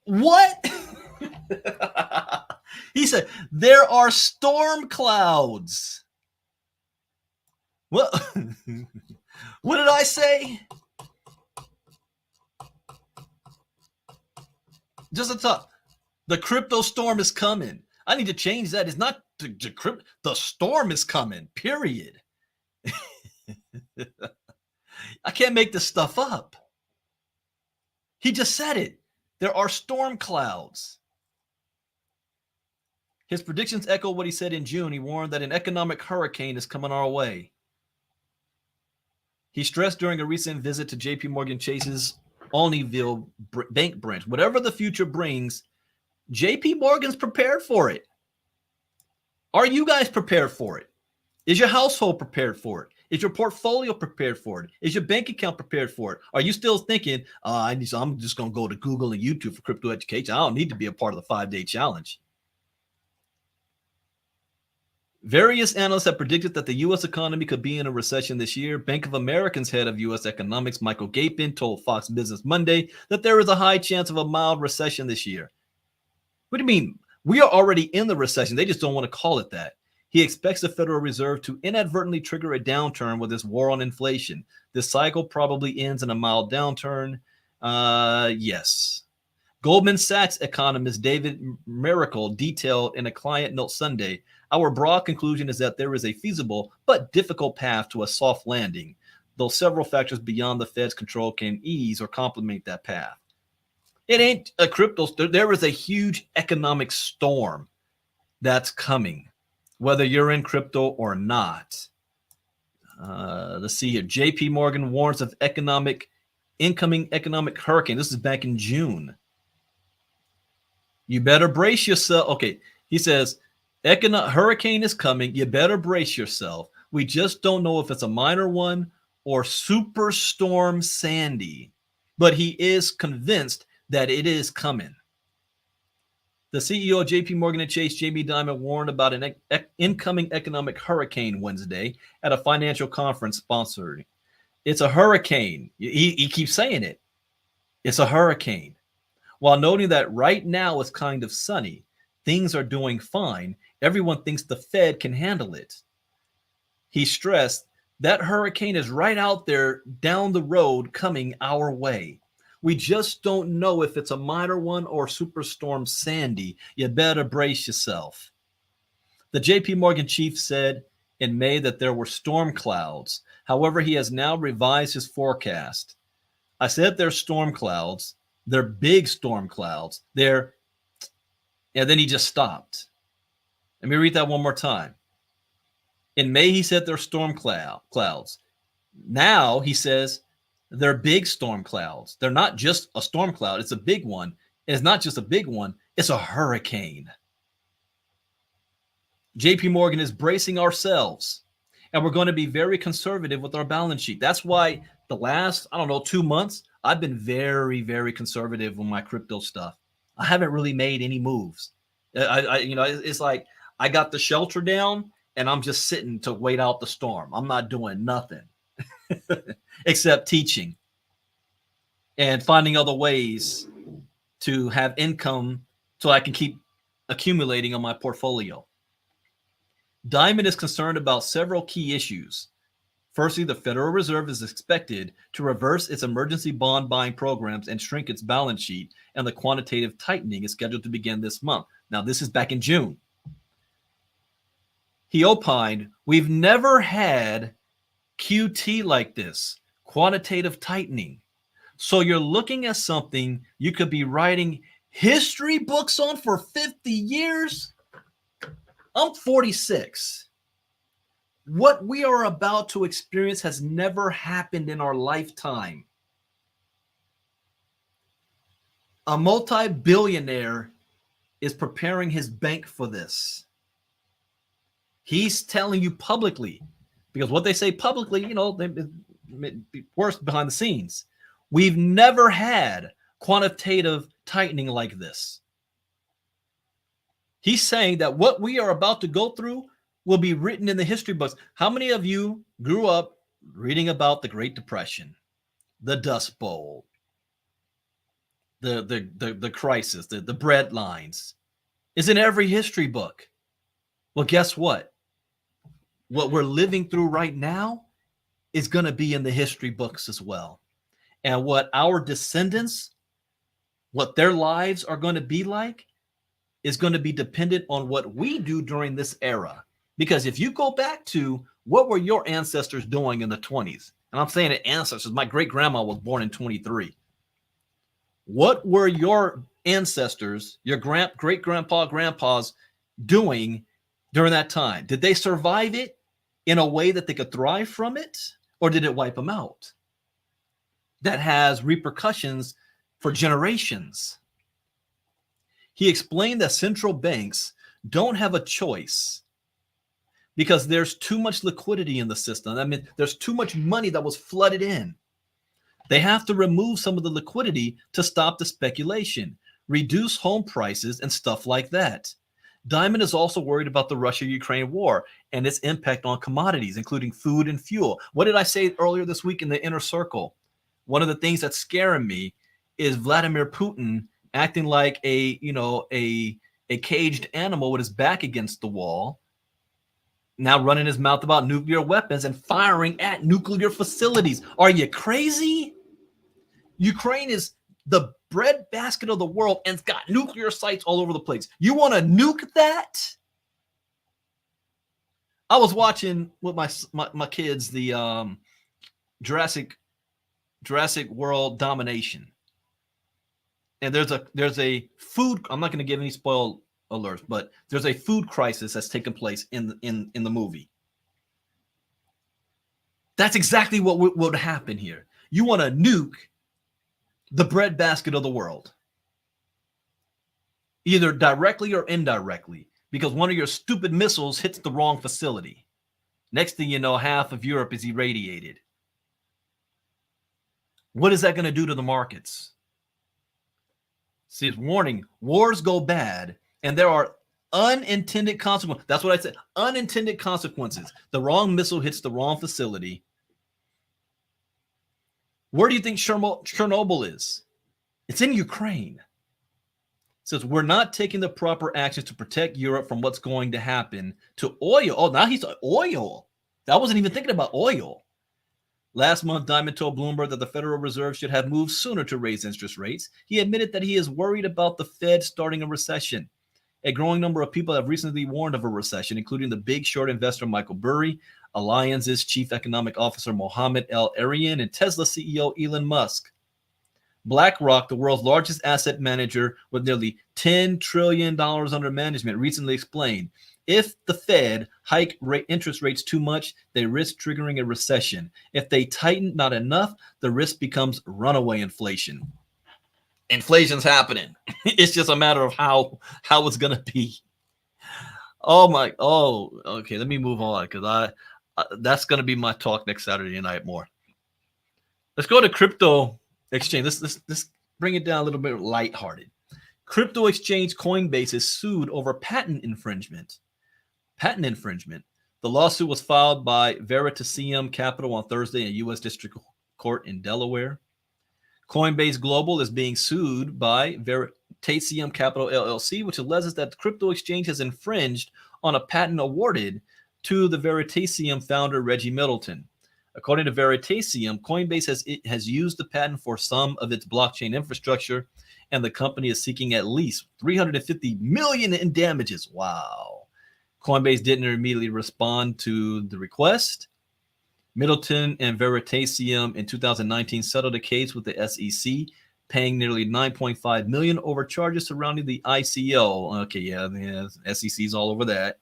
What? He said, there are storm clouds. What? What did I say? Just a thought. The crypto storm is coming. I need to change that. It's not the storm is coming, period. I can't make this stuff up. He just said it. There are storm clouds. His predictions echo what he said in June. He warned that an economic hurricane is coming our way. He stressed during a recent visit to JP Morgan Chase's Olneyville bank branch, whatever the future brings, JP Morgan's prepared for it. Are you guys prepared for it? Is your household prepared for it? Is your portfolio prepared for it? Is your bank account prepared for it? Are you still thinking, I'm just going to go to Google and YouTube for crypto education? I don't need to be a part of the 5-day challenge. Various analysts have predicted that the U.S. economy could be in a recession this year. Bank of America's head of U.S. economics, Michael Gapin, told Fox Business Monday that there is a high chance of a mild recession this year. What do you mean? We are already in the recession. They just don't want to call it that. He expects the Federal Reserve to inadvertently trigger a downturn with this war on inflation. This cycle probably ends in a mild downturn. Yes. Goldman Sachs economist David Miracle detailed in a client note Sunday, our broad conclusion is that there is a feasible but difficult path to a soft landing, though several factors beyond the Fed's control can ease or complement that path. It ain't a crypto. There is a huge economic storm that's coming, whether you're in crypto or not. Let's see here. JP Morgan warns of incoming economic hurricane. This is back in June. You better brace yourself. Okay, he says, hurricane is coming. You better brace yourself. We just don't know if it's a minor one or Superstorm Sandy, but he is convinced that it is coming. The CEO of JP Morgan and Chase, Jamie Dimon, warned about an incoming economic hurricane Wednesday at a financial conference sponsored. It's a hurricane. He keeps saying it. It's a hurricane. While noting that right now it's kind of sunny, things are doing fine, everyone thinks the Fed can handle it. He stressed that hurricane is right out there down the road coming our way. We just don't know if it's a minor one or Superstorm Sandy. You better brace yourself. The JP Morgan chief said in May that there were storm clouds. However, he has now revised his forecast. I said there's storm clouds. They're big storm clouds. And then he just stopped. Let me read that one more time. In May, he said there's storm clouds. Now he says they're big storm clouds. They're not just a storm cloud. It's a big one. And it's not just a big one. It's a hurricane. JP Morgan is bracing ourselves. And we're going to be very conservative with our balance sheet. That's why the last, 2 months, I've been very, very conservative with my crypto stuff. I haven't really made any moves. It's like I got the shelter down and I'm just sitting to wait out the storm. I'm not doing nothing except teaching and finding other ways to have income so I can keep accumulating on my portfolio. Diamond is concerned about several key issues. Firstly, the Federal Reserve is expected to reverse its emergency bond buying programs and shrink its balance sheet, and the quantitative tightening is scheduled to begin this month. Now, this is back in June. He opined, we've never had QT like this, quantitative tightening. So you're looking at something you could be writing history books on for 50 years. I'm 46. What we are about to experience has never happened in our lifetime. A multi-billionaire is preparing his bank for this. He's telling you publicly, because what they say publicly, they worse behind the scenes. We've never had quantitative tightening like this. He's saying that what we are about to go through will be written in the history books. How many of you grew up reading about the Great Depression, the Dust Bowl, the crisis, the bread lines? It's in every history book. Well, guess what? What we're living through right now is going to be in the history books as well. And what our descendants, what their lives are going to be like, is going to be dependent on what we do during this era. Because if you go back to what were your ancestors doing in the 20s, and I'm saying it ancestors, my great-grandma was born in 23. What were your ancestors, your great-grandpa, grandpas doing during that time? Did they survive it in a way that they could thrive from it? Or did it wipe them out? That has repercussions for generations. He explained that central banks don't have a choice because there's too much liquidity in the system. I mean, there's too much money that was flooded in. They have to remove some of the liquidity to stop the speculation, reduce home prices, and stuff like that. Diamond is also worried about the Russia-Ukraine war and its impact on commodities, including food and fuel. What did I say earlier this week in the inner circle? One of the things that's scaring me is Vladimir Putin acting like a caged animal with his back against the wall, now running his mouth about nuclear weapons and firing at nuclear facilities. Are you crazy? Ukraine is the breadbasket of the world and it's got nuclear sites all over the place. You want to nuke that? I was watching with my kids the Jurassic World Domination. And there's a food, I'm not going to give any spoil alerts, but there's a food crisis that's taken place in the movie. That's exactly what would happen here. You want to nuke the breadbasket of the world, either directly or indirectly, because one of your stupid missiles hits the wrong facility. Next thing you know, half of Europe is irradiated. What is that going to do to the markets? See, it's warning, wars go bad, and there are unintended consequences. That's what I said, unintended consequences. The wrong missile hits the wrong facility. Where do you think Chernobyl is? It's in Ukraine. It says, we're not taking the proper actions to protect Europe from what's going to happen to oil. Oh, now he's oil. I wasn't even thinking about oil. Last month, Diamond told Bloomberg that the Federal Reserve should have moved sooner to raise interest rates. He admitted that he is worried about the Fed starting a recession. A growing number of people have recently warned of a recession, including the big short investor Michael Burry, Allianz's chief economic officer Mohamed El-Erian, and Tesla CEO Elon Musk. BlackRock, the world's largest asset manager with nearly $10 trillion under management, recently explained, if the Fed hike interest rates too much, they risk triggering a recession. If they tighten not enough, the risk becomes runaway inflation. Inflation's happening. It's just a matter of how it's going to be. Okay, let me move on because that's going to be my talk next Saturday night more. Let's go to crypto exchange. Let's bring it down a little bit lighthearted. Crypto exchange Coinbase is sued over patent infringement. The lawsuit was filed by Veritasium Capital on Thursday in a U.S. District Court in Delaware. Coinbase Global is being sued by Veritasium Capital LLC, which alleges that the crypto exchange has infringed on a patent awarded to the Veritasium founder Reggie Middleton. According to Veritasium, Coinbase has used the patent for some of its blockchain infrastructure, and the company is seeking at least $350 million in damages. Wow. Coinbase didn't immediately respond to the request. Middleton and Veritasium in 2019 settled a case with the SEC, paying nearly $9.5 million over charges surrounding the ICO. Okay, yeah, SEC's all over that.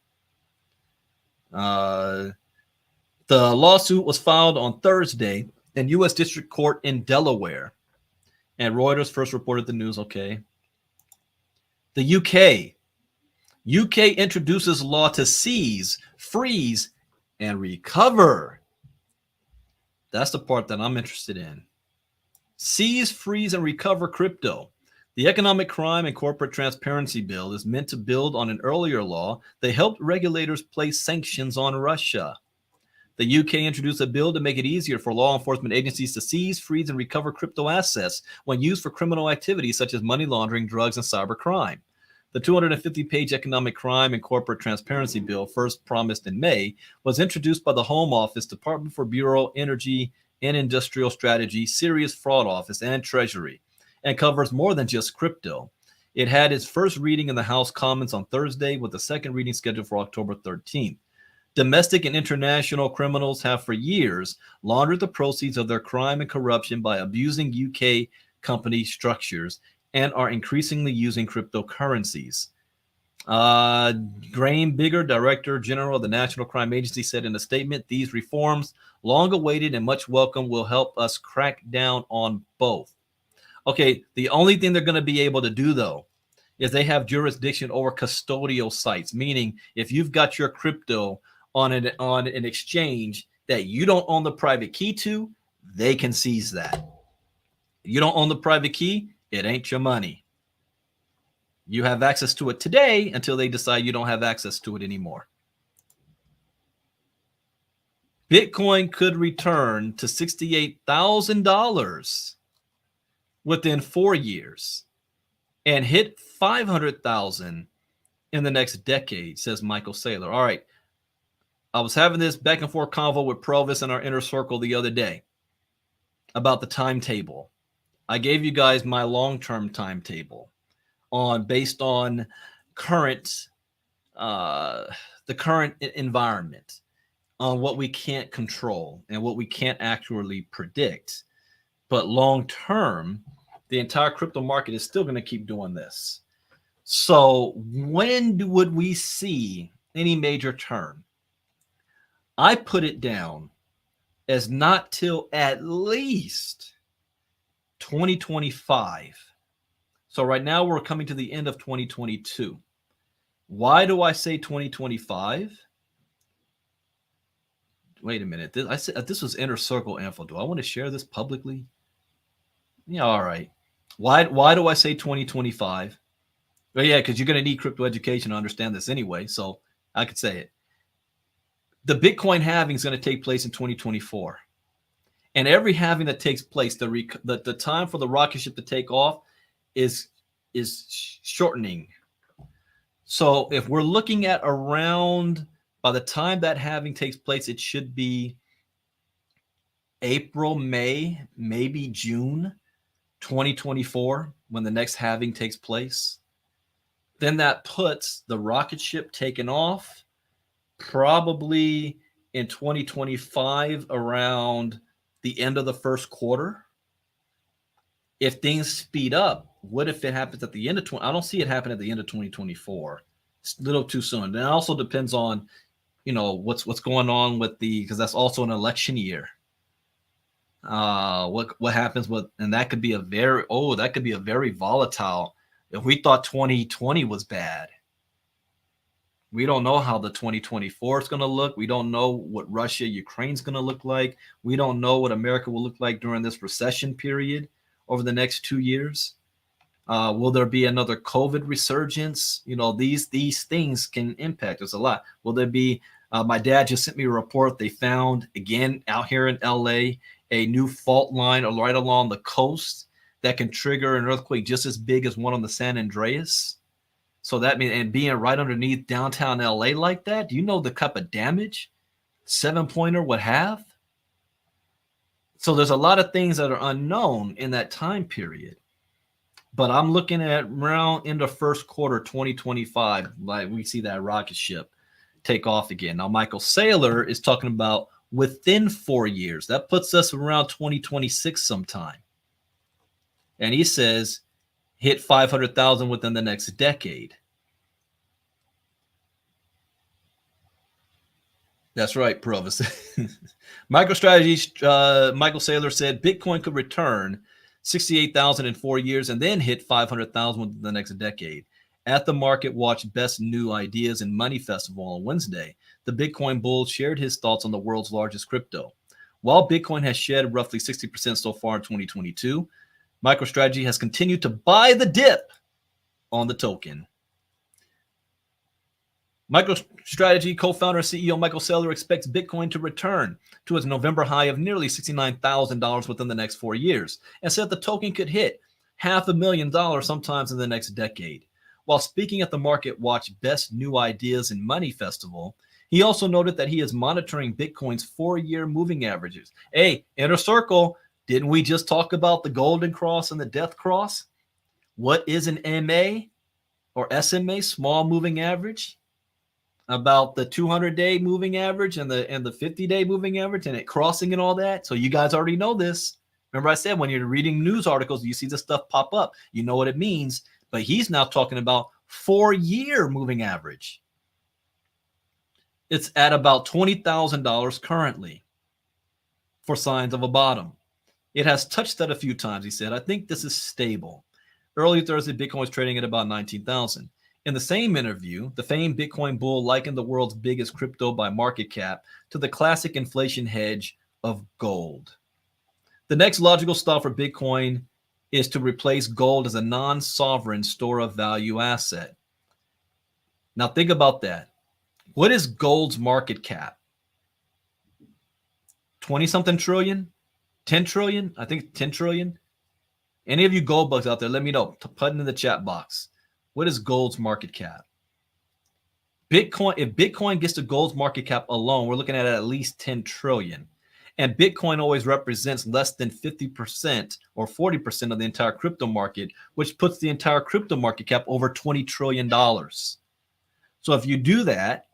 The lawsuit was filed on Thursday in U.S. District Court in Delaware, and Reuters first reported the news. Okay. The UK introduces law to seize, freeze, and recover. That's the part that I'm interested in. Seize, freeze, and recover crypto. The Economic Crime and Corporate Transparency Bill is meant to build on an earlier law that helped regulators place sanctions on Russia. The UK introduced a bill to make it easier for law enforcement agencies to seize, freeze, and recover crypto assets when used for criminal activities such as money laundering, drugs, and cybercrime. The 250-page Economic Crime and Corporate Transparency Bill, first promised in May, was introduced by the Home Office, Department for Bureau, Energy and Industrial Strategy, Serious Fraud Office, and Treasury, and covers more than just crypto. It had its first reading in the House Commons on Thursday, with the second reading scheduled for October 13th. Domestic and international criminals have for years laundered the proceeds of their crime and corruption by abusing UK company structures and are increasingly using cryptocurrencies. Graham Bigger, Director General of the National Crime Agency, said in a statement, "These reforms, long awaited and much welcome, will help us crack down on both." Okay, the only thing they're going to be able to do, though, is they have jurisdiction over custodial sites, meaning if you've got your crypto on an exchange that you don't own the private key to, they can seize that. You don't own the private key, it ain't your money. You have access to it today until they decide you don't have access to it anymore. Bitcoin could return to $68,000 within 4 years and hit 500,000 in the next decade, says Michael Saylor. All right. I was having this back and forth convo with Provis in our inner circle the other day about the timetable. I gave you guys my long-term timetable based on current the current environment, on what we can't control and what we can't actually predict. But long-term, the entire crypto market is still going to keep doing this. So when would we see any major turn? I put it down as not till at least 2025. So right now we're coming to the end of 2022. Why do I say 2025? Wait a minute. I said this was inner circle info. Do I want to share this publicly? Yeah, all right. Why do I say 2025? Well, yeah, because you're going to need crypto education to understand this anyway. So I could say it. The Bitcoin halving is going to take place in 2024. And every halving that takes place, the time for the rocket ship to take off is shortening. So if we're looking at around, by the time that halving takes place, it should be April, May, maybe June 2024 when the next halving takes place. Then that puts the rocket ship taking off probably in 2025 around the end of the first quarter. If things speed up, what if it happens at the end of I don't see it happen at the end of 2024. It's a little too soon. And it also depends on, what's going on with because that's also an election year. What happens and that could be a very volatile. If we thought 2020 was bad, we don't know how the 2024 is going to look. We don't know what Russia, Ukraine's going to look like. We don't know what America will look like during this recession period over the next 2 years. Will there be another COVID resurgence? These things can impact us a lot. Will there be My dad just sent me a report. They found again out here in LA a new fault line right along the coast that can trigger an earthquake just as big as one on the San Andreas. So that means, and being right underneath downtown LA like that, do you know the type of damage 7 pointer would have? So there's a lot of things that are unknown in that time period. But I'm looking at around in the first quarter 2025, like we see that rocket ship take off again. Now, Michael Saylor is talking about within 4 years. That puts us around 2026 sometime. And he says hit 500,000 within the next decade. That's right, Provis. MicroStrategy, Michael Saylor said Bitcoin could return 68,000 in 4 years and then hit 500,000 within the next decade. At the Market Watch Best New Ideas and Money Festival on Wednesday, the Bitcoin bull shared his thoughts on the world's largest crypto. While Bitcoin has shed roughly 60% so far in 2022, MicroStrategy has continued to buy the dip on the token. MicroStrategy co-founder and CEO Michael Saylor expects Bitcoin to return to its November high of nearly $69,000 within the next 4 years, and said the token could hit $500,000 sometimes in the next decade. While speaking at the Market Watch Best New Ideas and Money Festival, he also noted that he is monitoring Bitcoin's 4-year moving averages. Hey, inner circle, didn't we just talk about the golden cross and the death cross? What is an MA or SMA, small moving average? About the 200-day moving average and the 50-day moving average and it crossing and all that. So you guys already know this. Remember I said when you're reading news articles, you see this stuff pop up. You know what it means. But he's now talking about 4-year moving average. It's at about $20,000 currently for signs of a bottom. It has touched that a few times, he said. I think this is stable. Early Thursday, Bitcoin was trading at about 19,000. In the same interview, the famed Bitcoin bull likened the world's biggest crypto by market cap to the classic inflation hedge of gold. The next logical stop for Bitcoin is to replace gold as a non-sovereign store of value asset. Now think about that. What is gold's market cap? 20-something trillion? 10 trillion? I think 10 trillion. Any of you gold bugs out there, let me know. Put it in the chat box. What is gold's market cap? Bitcoin, if Bitcoin gets to gold's market cap alone, we're looking at least 10 trillion. And Bitcoin always represents less than 50% or 40% of the entire crypto market, which puts the entire crypto market cap over $20 trillion. So if you do that,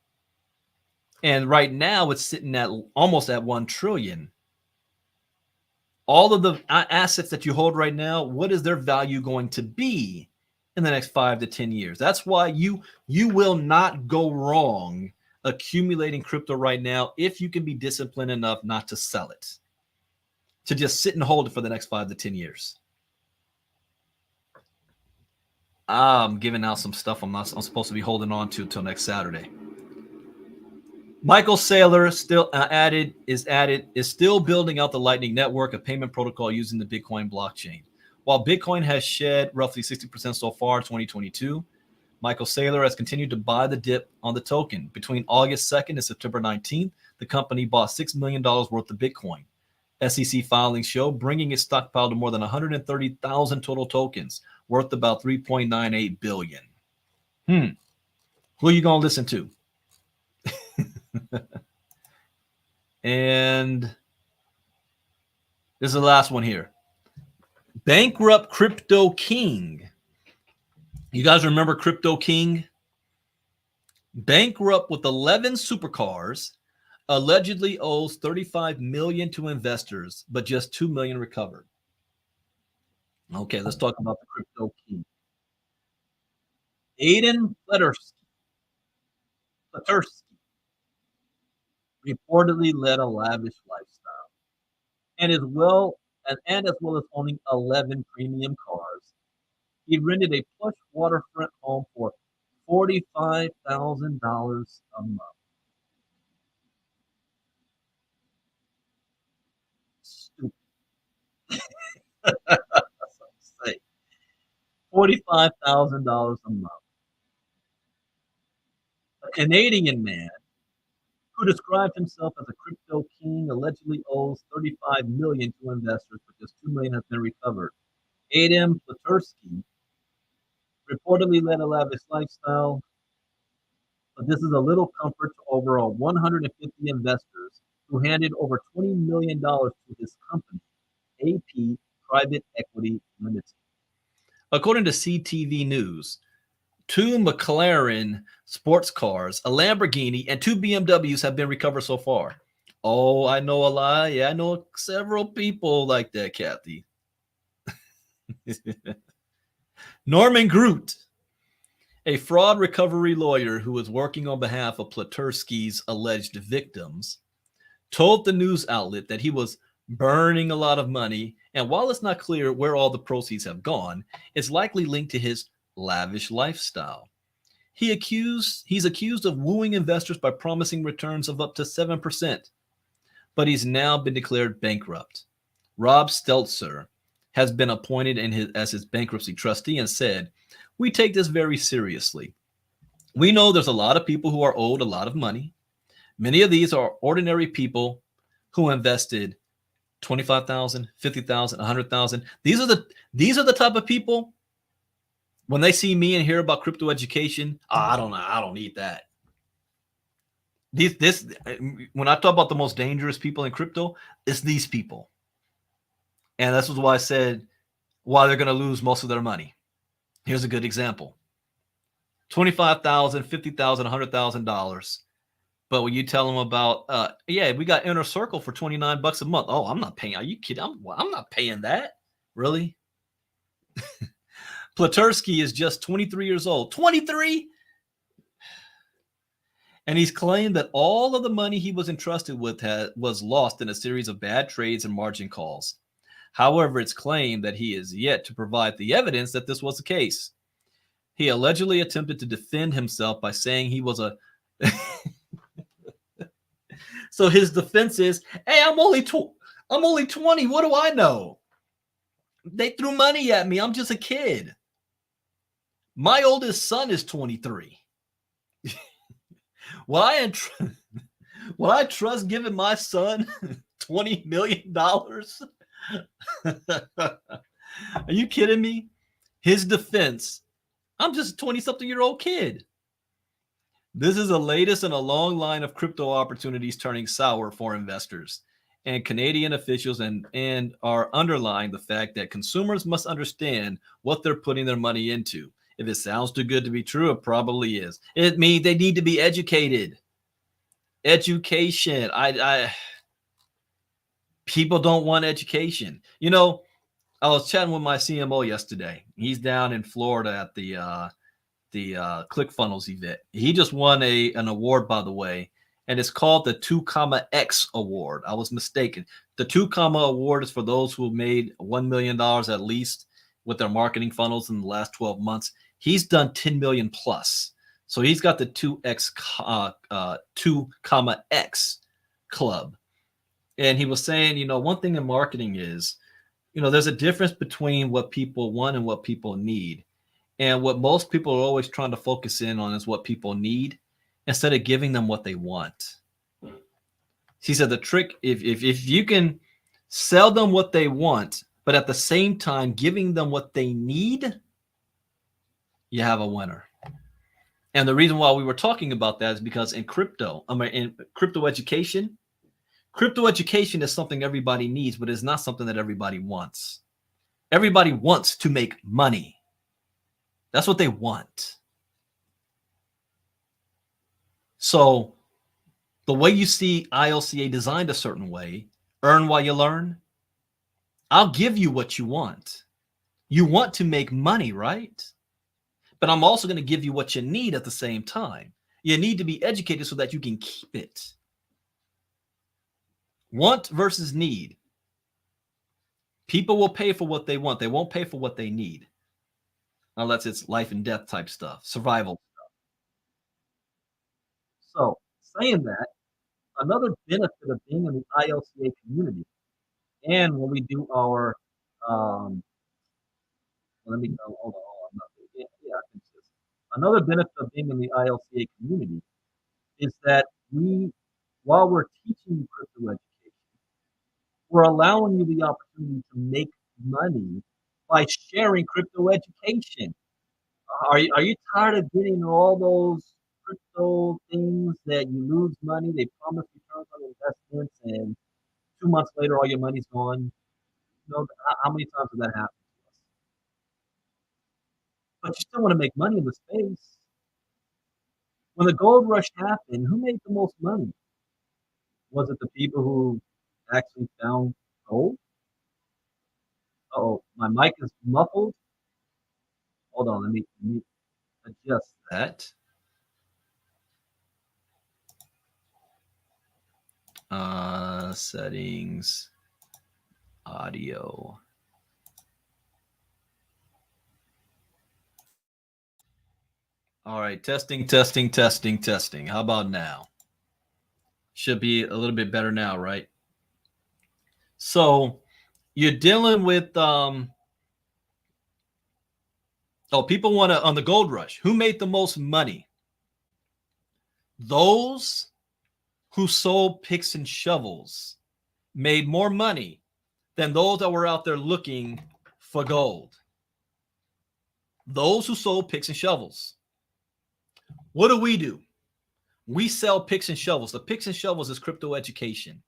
and right now it's sitting at almost at 1 trillion. All of the assets that you hold right now, what is their value going to be in the next 5 to 10 years? That's why you will not go wrong accumulating crypto right now if you can be disciplined enough not to sell it, to just sit and hold it for the next 5 to 10 years. I'm giving out some stuff I'm supposed to be holding on to till next Saturday. Michael Saylor still is still building out the Lightning Network, a payment protocol using the Bitcoin blockchain. While Bitcoin has shed roughly 60% so far in 2022, Michael Saylor has continued to buy the dip on the token. Between August 2nd and September 19th, the company bought $6 million worth of Bitcoin. SEC filings show bringing its stockpile to more than 130,000 total tokens, worth about $3.98 billion. Who are you going to listen to? And this is the last one here. Bankrupt Crypto King. You guys remember Crypto King? Bankrupt with 11 supercars, allegedly owes $35 million to investors, but just $2 million recovered. Okay, let's talk about the Crypto King. Aiden Fledersky reportedly led a lavish lifestyle and as well as owning 11 premium cars. He rented a plush waterfront home for $45,000 a month. Stupid. Say $45,000 a month. A Canadian man who described himself as a crypto king, allegedly owes 35 million to investors, but just 2 million has been recovered. Adam Platursky reportedly led a lavish lifestyle, but this is a little comfort to over 150 investors who handed over $20 million to his company, AP Private Equity Limited. According to CTV News, two McLaren sports cars, a Lamborghini, and two BMWs have been recovered so far. Oh, I know a lie. Yeah, I know several people like that, Kathy. Norman Groot, a fraud recovery lawyer who was working on behalf of Platursky's alleged victims, told the news outlet that he was burning a lot of money, and while it's not clear where all the proceeds have gone, it's likely linked to his lavish lifestyle. He's accused of wooing investors by promising returns of up to 7%, but he's now been declared bankrupt. Rob Stelzer has been appointed as his bankruptcy trustee and said, "We take this very seriously. We know there's a lot of people who are owed a lot of money. Many of these are ordinary people who invested 25,000, 50,000, 100,000. These are the type of people when they see me and hear about crypto education, I don't know, I don't need that. When I talk about the most dangerous people in crypto, it's these people. And that's why I said why they're going to lose most of their money. Here's a good example. $25,000, $50,000, $100,000. But when you tell them about, yeah, we got Inner Circle for $29 a month. Oh, I'm not paying. Are you kidding? I'm not paying that. Really? Platursky is just 23 years old. 23? And he's claimed that all of the money he was entrusted with was lost in a series of bad trades and margin calls. However, it's claimed that he is yet to provide the evidence that this was the case. He allegedly attempted to defend himself by saying he was a... So his defense is, hey, I'm only 20. What do I know? They threw money at me. I'm just a kid. My oldest son is 23. Will I trust giving my son $20 million? Are you kidding me? His defense, I'm just a 20-something-year-old kid. This is the latest in a long line of crypto opportunities turning sour for investors. And Canadian officials and are underlying the fact that consumers must understand what they're putting their money into. If it sounds too good to be true, it probably is. It means they need to be educated. Education. People don't want education. You know, I was chatting with my CMO yesterday. He's down in Florida at the ClickFunnels event. He just won an award, by the way, and it's called the 2X Award. I was mistaken. The 2, Award is for those who have made $1 million at least with their marketing funnels in the last 12 months. He's done 10 million plus. So he's got the 2X club. And he was saying, you know, one thing in marketing is, you know, there's a difference between what people want and what people need. And what most people are always trying to focus in on is what people need instead of giving them what they want. He said the trick, if you can sell them what they want, but at the same time giving them what they need, you have a winner. And the reason why we were talking about that is because in crypto education is something everybody needs, but it's not something that everybody wants. Everybody wants to make money. That's what they want. So the way you see ILCA designed a certain way, earn while you learn, I'll give you what you want. You want to make money, right? But I'm also going to give you what you need at the same time. You need to be educated so that you can keep it. Want versus need. People will pay for what they want. They won't pay for what they need. Unless it's life and death type stuff, survival stuff. So saying that, another benefit of being in the ILCA community, and when we do our, let me go, hold on, I'm not, yeah, I think this. Another benefit of being in the ILCA community is that we while we're teaching you crypto education, we're allowing you the opportunity to make money by sharing crypto education. Are you tired of getting all those crypto things that you lose money? They promise returns on investments, and 2 months later, all your money's gone. How many times has that happened to us? But you still want to make money in the space. When the gold rush happened, who made the most money? Was it the people who actually found gold? Oh, my mic is muffled. Hold on, let me adjust that. Settings, audio. All right, testing, testing, testing, testing. How about now? Should be a little bit better now, right? So you're dealing with people want to on the gold rush. Who made the most money? Those who sold picks and shovels made more money than those that were out there looking for gold. Those who sold picks and shovels. What do? We sell picks and shovels. The picks and shovels is crypto education.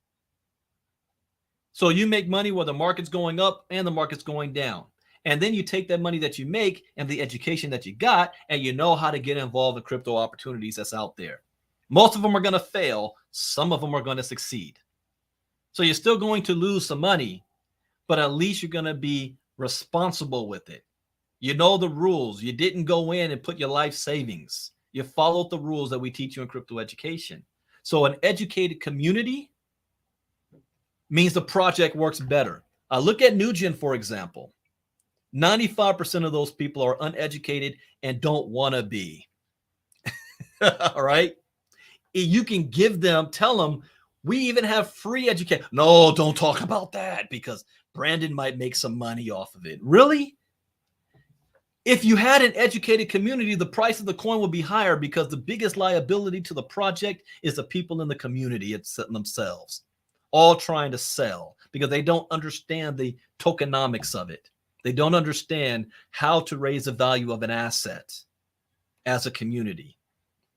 So you make money where the market's going up and the market's going down. And then you take that money that you make and the education that you got, and you know how to get involved in crypto opportunities that's out there. Most of them are going to fail. Some of them are going to succeed. So you're still going to lose some money, but at least you're going to be responsible with it. You know the rules. You didn't go in and put your life savings. You followed the rules that we teach you in crypto education. So an educated community means the project works better. Look at Nugent, for example. 95% of those people are uneducated and don't want to be. All right. You can give them, tell them, we even have free education. No, don't talk about that because Brandon might make some money off of it. Really? If you had an educated community, the price of the coin would be higher because the biggest liability to the project is the people in the community themselves, all trying to sell because they don't understand the tokenomics of it. They don't understand how to raise the value of an asset as a community.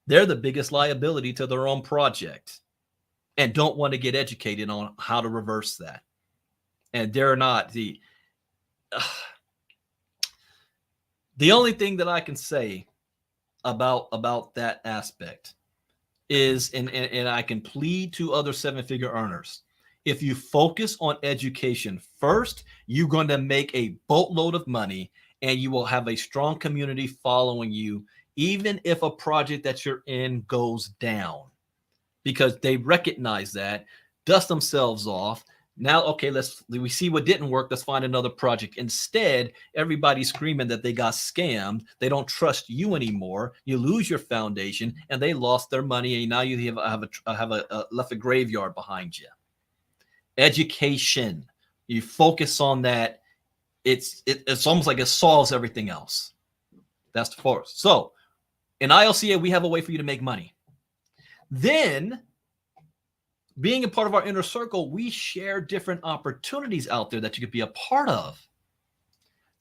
They're the biggest liability to their own project and don't want to get educated on how to reverse that. And they're not the only thing that I can say about that aspect is, and I can plead to other seven-figure earners. If you focus on education first, you're going to make a boatload of money and you will have a strong community following you, even if a project that you're in goes down, because they recognize that, dust themselves off. Now, okay, we see what didn't work. Let's find another project. Instead, everybody's screaming that they got scammed. They don't trust you anymore. You lose your foundation, and they lost their money, and now you have left a graveyard behind you. Education, you focus on that. It's almost like it solves everything else. That's the force. So, in ILCA, we have a way for you to make money. Then, being a part of our inner circle, we share different opportunities out there that you could be a part of.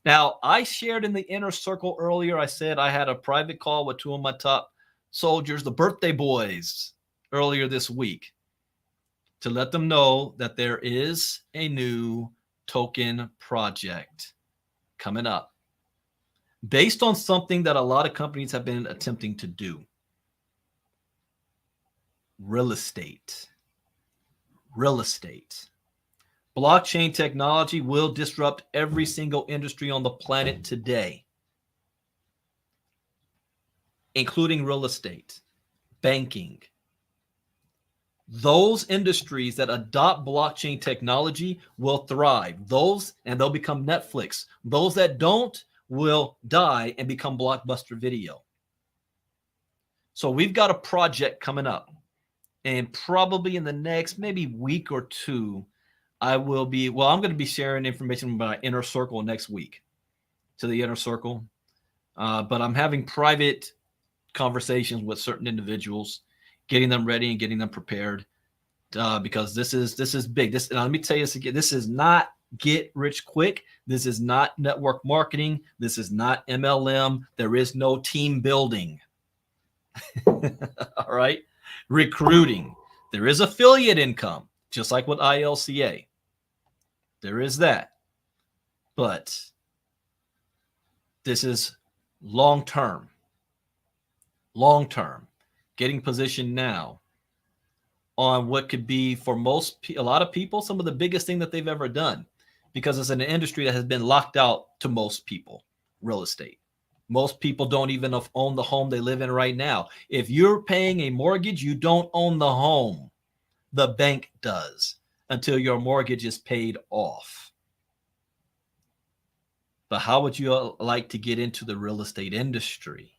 Now, I shared in the inner circle earlier, I said I had a private call with two of my top soldiers, the birthday boys, earlier this week to let them know that there is a new token project coming up based on something that a lot of companies have been attempting to do. Real estate. Blockchain technology will disrupt every single industry on the planet today, including real estate, banking. Those industries that adopt blockchain technology will thrive. And they'll become Netflix. Those that don't will die and become Blockbuster Video. So we've got a project coming up. And probably in the next maybe week or two, I'm going to be sharing information about my inner circle next week to the inner circle. But I'm having private conversations with certain individuals, getting them ready and getting them prepared because this is big. This, and let me tell you this again. This is not get rich quick. This is not network marketing. This is not MLM. There is no team building. All right. Recruiting. There is affiliate income, just like with ILCA. There is that. But this is long term. Long term. Getting positioned now on what could be for a lot of people, some of the biggest thing that they've ever done, because it's an industry that has been locked out to most people. Real estate. Most people don't even own the home they live in right now. If you're paying a mortgage, you don't own the home. The bank does until your mortgage is paid off. But how would you like to get into the real estate industry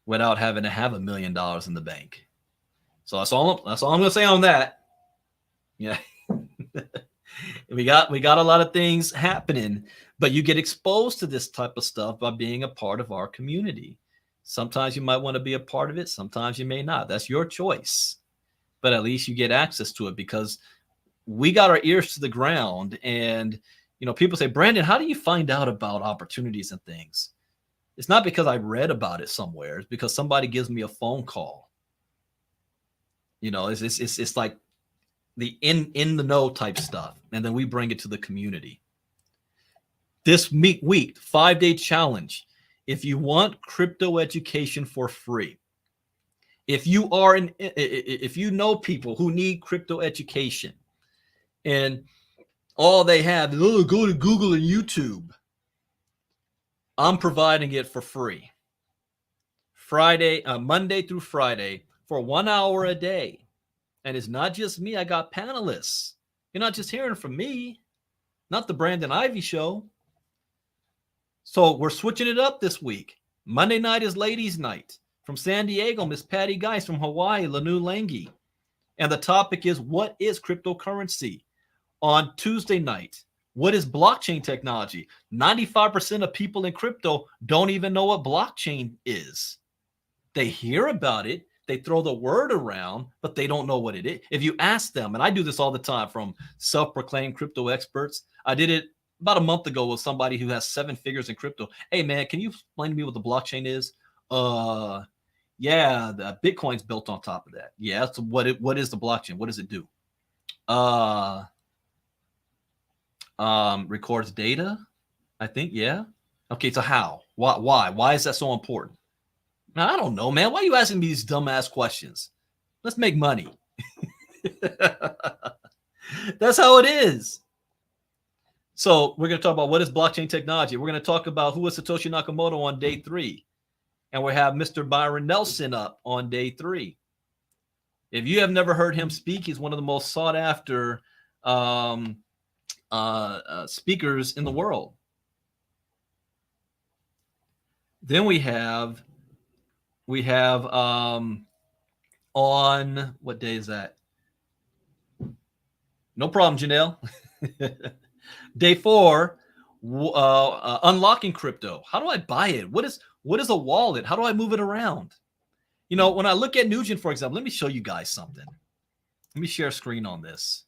without having to have $1 million in the bank? So that's all I'm going to say on that. Yeah. We got a lot of things happening, but you get exposed to this type of stuff by being a part of our community. Sometimes you might want to be a part of it. Sometimes you may not. That's your choice, but at least you get access to it, because we got our ears to the ground. And, people say, Brandon, how do you find out about opportunities and things? It's not because I read about it somewhere. It's because somebody gives me a phone call. It's like the in the know type stuff, and then we bring it to the community. This week 5-day challenge. If you want crypto education for free, if you know people who need crypto education and all they have is go to Google and YouTube, I'm providing it for free. Monday through Friday for 1 hour a day. And it's not just me. I got panelists. You're not just hearing from me, not the Brandon Ivy Show. So we're switching it up this week. Monday night is ladies' night. From San Diego, Miss Patty Geis. From Hawaii, Lanu Langi. And the topic is, what is cryptocurrency? On Tuesday night, what is blockchain technology? 95% of people in crypto don't even know what blockchain is. They hear about it. They throw the word around, but they don't know what it is. If you ask them, and I do this all the time from self-proclaimed crypto experts. I did it about a month ago with somebody who has 7 figures in crypto. Hey, man, can you explain to me what the blockchain is? Yeah, the Bitcoin's built on top of that. Yeah, so what is the blockchain? What does it do? Records data, I think. Yeah. Okay, so how? Why is that so important? Now, I don't know, man. Why are you asking me these dumbass questions? Let's make money. That's how it is. So we're going to talk about what is blockchain technology. We're going to talk about who is Satoshi Nakamoto on day 3. And we have Mr. Byron Nelson up on day 3. If you have never heard him speak, he's one of the most sought after speakers in the world. Then we have on what day is that? No problem, Janelle. Day 4, unlocking crypto. How do I buy it? What is a wallet? How do I move it around? When I look at Nugent, for example, let me show you guys something. Let me share a screen on this.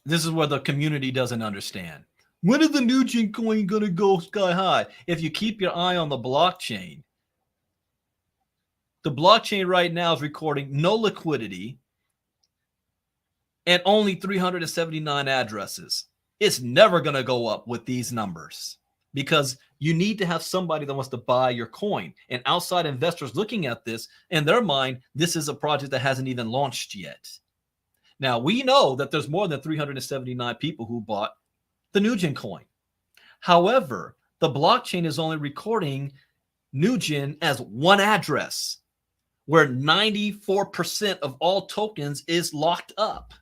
This is where the community doesn't understand. When is the Nugent coin going to go sky high? If you keep your eye on the blockchain right now is recording no liquidity and only 379 addresses. It's never going to go up with these numbers, because you need to have somebody that wants to buy your coin. And outside investors looking at this, in their mind, this is a project that hasn't even launched yet. Now, we know that there's more than 379 people who bought the Nugent coin. However, the blockchain is only recording Nugent as one address, where 94% of all tokens is locked up.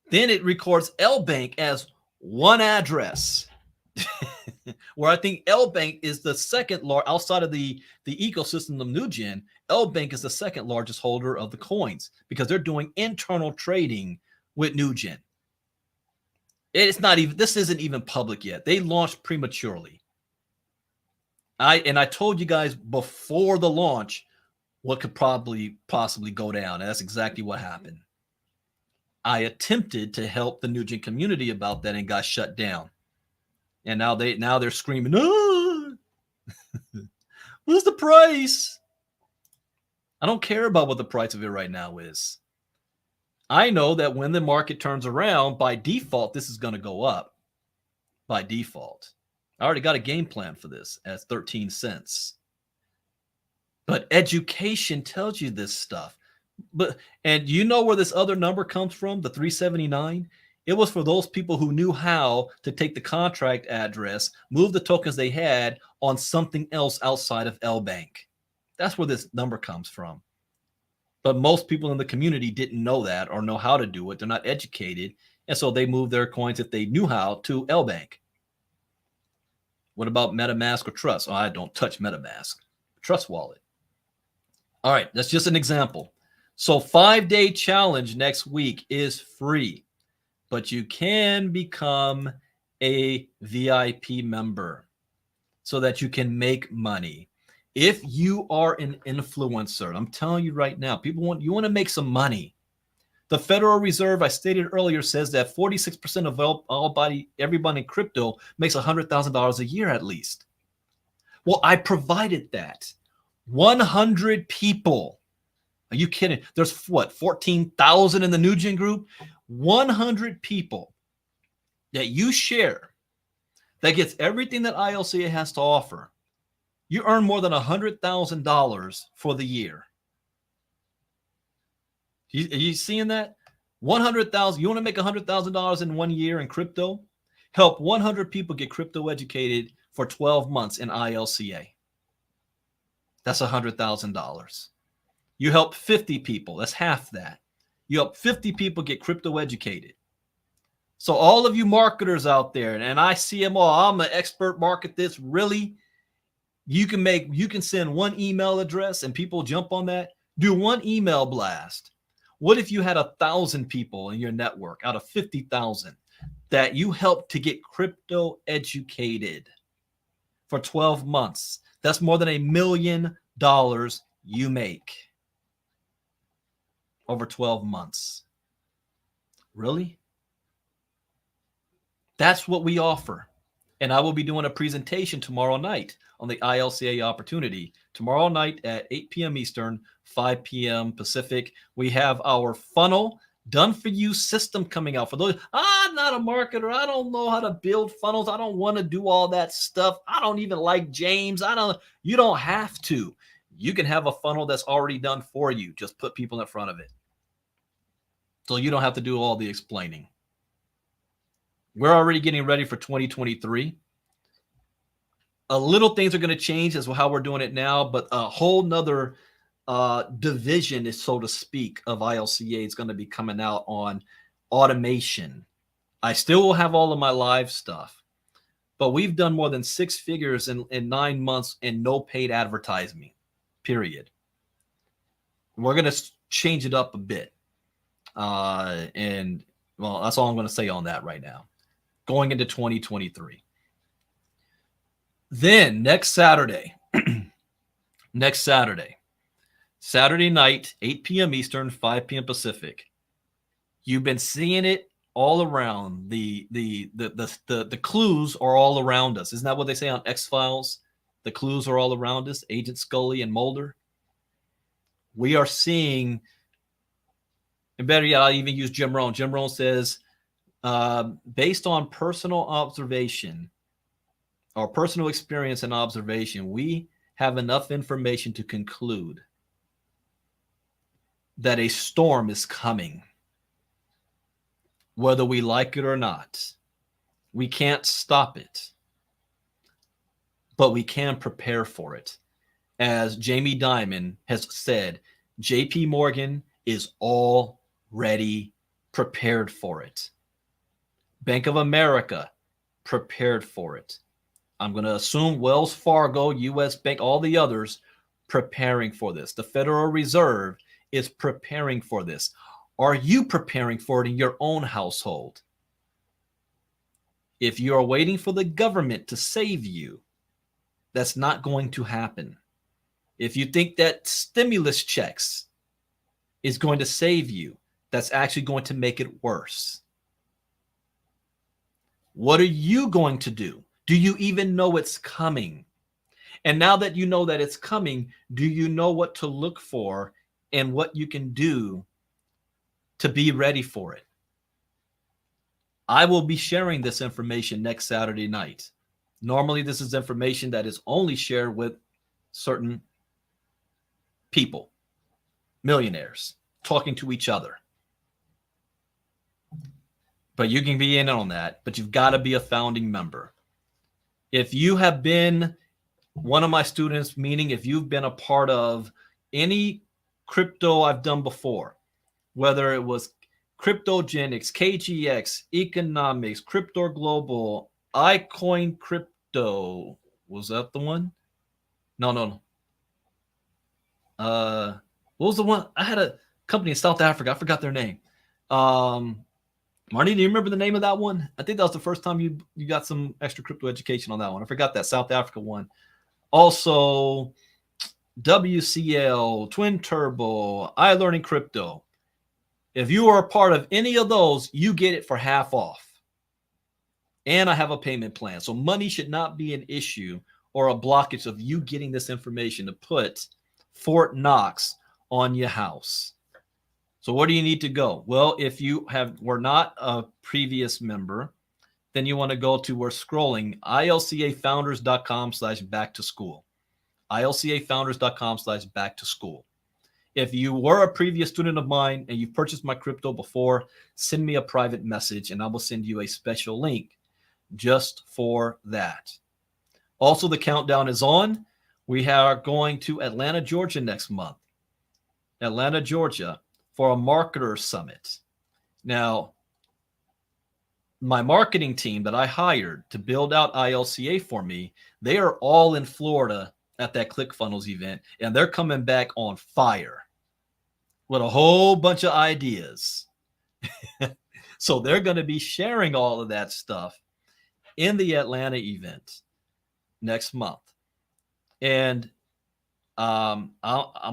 Then it records LBank as one address, where I think LBank is the second largest, outside of the ecosystem of Nugent. LBank is the second largest holder of the coins, because they're doing internal trading with Nugent. This isn't even public yet. They launched prematurely. I told you guys before the launch what could possibly go down. And that's exactly what happened. I attempted to help the Nugent community about that and got shut down. And now they're screaming, "Oh, what's the price?" I don't care about what the price of it right now is. I know that when the market turns around, by default, this is going to go up. By default. I already got a game plan for this at 13 cents. But education tells you this stuff. And you know where this other number comes from, the 379? It was for those people who knew how to take the contract address, move the tokens they had on something else outside of L-Bank. That's where this number comes from. But most people in the community didn't know that or know how to do it. They're not educated. And so they moved their coins, if they knew how, to L-Bank. What about MetaMask or Trust? Oh, I don't touch MetaMask. Trust Wallet. All right, that's just an example. So 5-day challenge next week is free, but you can become a VIP member so that you can make money. If you are an influencer, I'm telling you right now, you want to make some money. The Federal Reserve, I stated earlier, says that 46% of everybody in crypto makes $100,000 a year at least. Well, I provided that. 100 people. Are you kidding? There's what, 14,000 in the Nugent group? 100 people that you share that gets everything that ILCA has to offer. You earn more than $100,000 for the year. Are you seeing that? 100,000. You want to make $100,000 in 1 year in crypto? Help 100 people get crypto educated for 12 months in ILCA. That's $100,000. You help 50 people. That's half that. You help 50 people get crypto educated. So all of you marketers out there, and I see them all, I'm an expert market this, really? You can send one email address and people jump on that. Do one email blast. What if you had 1,000 people in your network out of 50,000 that you helped to get crypto educated for 12 months? That's more than $1 million you make over 12 months. Really? That's what we offer. And I will be doing a presentation tomorrow night on the ILCA opportunity. Tomorrow night at 8 p.m. Eastern, 5 p.m. Pacific. We have our funnel done for you system coming out. For those, I'm not a marketer. I don't know how to build funnels. I don't want to do all that stuff. I don't even like James. You don't have to. You can have a funnel that's already done for you. Just put people in front of it. So you don't have to do all the explaining. We're already getting ready for 2023. A little things are going to change as how we're doing it now, but a whole nother division, is so to speak, of ILCA is going to be coming out on automation. I still will have all of my live stuff, but we've done more than 6 figures in 9 months and no paid advertising, period. We're going to change it up a bit. And well, that's all I'm going to say on that right now. Going into 2023. Then next Saturday, Saturday night, 8 p.m. Eastern, 5 p.m. Pacific. You've been seeing it all around. The clues are all around us. Isn't that what they say on X-Files? The clues are all around us. Agent Scully and Mulder. We are seeing, and better yet, I'll even use Jim Rohn. Jim Rohn says, based on personal observation or personal experience and observation, we have enough information to conclude that a storm is coming, whether we like it or not. We can't stop it, but we can prepare for it. As Jamie Dimon has said, JP Morgan is already prepared for it. Bank of America prepared for it. I'm going to assume Wells Fargo, US Bank, all the others preparing for this. The Federal Reserve is preparing for this. Are you preparing for it in your own household? If you are waiting for the government to save you, That's not going to happen. If you think that stimulus checks is going to save you, that's actually going to make it worse. What are you going to do? Do you even know it's coming? And now that you know that it's coming, do you know what to look for and what you can do to be ready for it? I will be sharing this information next Saturday night. Normally, this is information that is only shared with certain people, millionaires, talking to each other. But you can be in on that, but you've got to be a founding member. If you have been one of my students, meaning if you've been a part of any crypto I've done before, whether it was Cryptogenics, KGX, Economics, Crypto Global, iCoin Crypto. Was that the one? No. What was the one? I had a company in South Africa. I forgot their name. Marnie, do you remember the name of that one? I think that was the first time you got some extra crypto education on that one. I forgot that South Africa one. Also, WCL, Twin Turbo, iLearning Crypto. If you are a part of any of those, you get it for half off. And I have a payment plan. So money should not be an issue or a blockage of you getting this information to put Fort Knox on your house. So where do you need to go? Well, if you were not a previous member, then you want to go to, we're scrolling, ilcafounders.com/back to school. ilcafounders.com/back to school. If you were a previous student of mine and you've purchased my crypto before, send me a private message and I will send you a special link just for that. Also, the countdown is on. We are going to Atlanta, Georgia next month. Atlanta, Georgia, for a marketer summit. Now, my marketing team that I hired to build out ILCA for me, they are all in Florida at that ClickFunnels event, and they're coming back on fire with a whole bunch of ideas. So they're going to be sharing all of that stuff in the Atlanta event next month. And I'm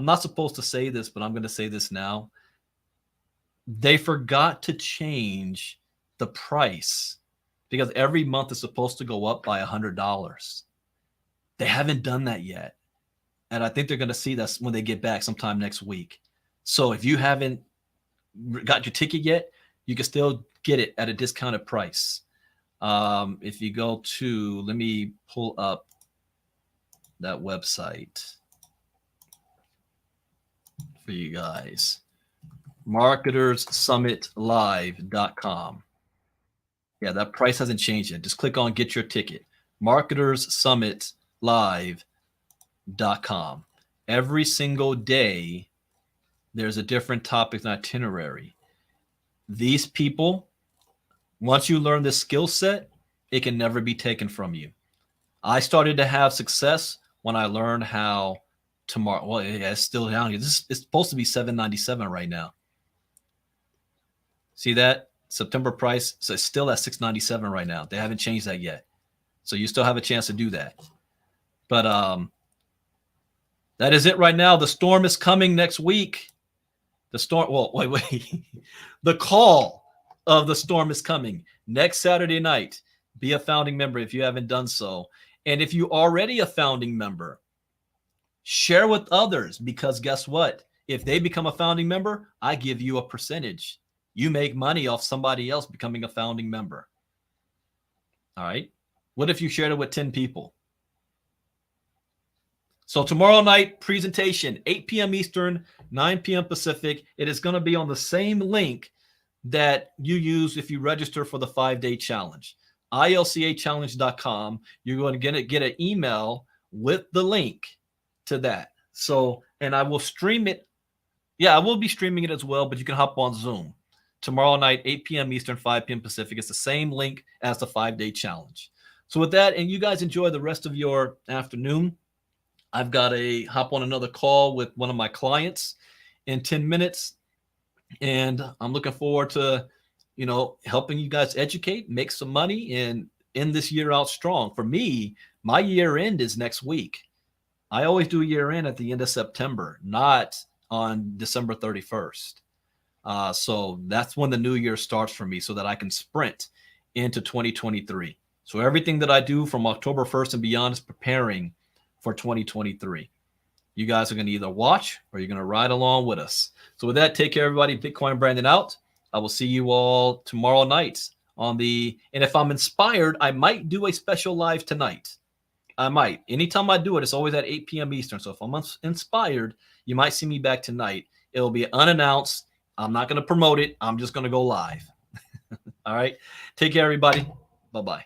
not supposed to say this, but I'm going to say this now. They forgot to change the price because every month is supposed to go up by $100. They haven't done that yet. And I think they're going to see that when they get back sometime next week. So if you haven't got your ticket yet, you can still get it at a discounted price. If you go to, let me pull up that website for you guys. marketerssummitlive.com. Yeah, that price hasn't changed yet. Just click on get your ticket. marketerssummitlive.com. Every single day, there's a different topic and itinerary. These people, once you learn this skill set, it can never be taken from you. I started to have success when I learned how tomorrow. Well, yeah, it's still down here. It's supposed to be $7.97 right now. See that September price? So it's still at $6.97 right now. They haven't changed that yet. So you still have a chance to do that. But that is it right now. The storm is coming next week. The storm. Well, wait. The call of the storm is coming next Saturday night. Be a founding member if you haven't done so. And if you're already a founding member, share with others, because guess what? If they become a founding member, I give you a percentage. You make money off somebody else becoming a founding member. All right. What if you shared it with 10 people? So tomorrow night presentation, 8 p.m. Eastern, 9 p.m. Pacific. It is going to be on the same link that you use if you register for the 5-day challenge. ilcachallenge.com. You're going to get an email with the link to that. So, and I will stream it. Yeah, I will be streaming it as well, but you can hop on Zoom. Tomorrow night, 8 p.m. Eastern, 5 p.m. Pacific. It's the same link as the 5-day challenge. So with that, and you guys enjoy the rest of your afternoon. I've got to hop on another call with one of my clients in 10 minutes. And I'm looking forward to, helping you guys educate, make some money, and end this year out strong. For me, my year end is next week. I always do year end at the end of September, not on December 31st. So that's when the new year starts for me so that I can sprint into 2023. So everything that I do from October 1st and beyond is preparing for 2023. You guys are going to either watch or you're going to ride along with us. So with that, take care, everybody. Bitcoin Brandon out. I will see you all tomorrow night and if I'm inspired, I might do a special live tonight. I might. Anytime I do it, it's always at 8 p.m. Eastern. So if I'm inspired, you might see me back tonight. It'll be unannounced. I'm not going to promote it. I'm just going to go live. All right. Take care, everybody. Bye-bye.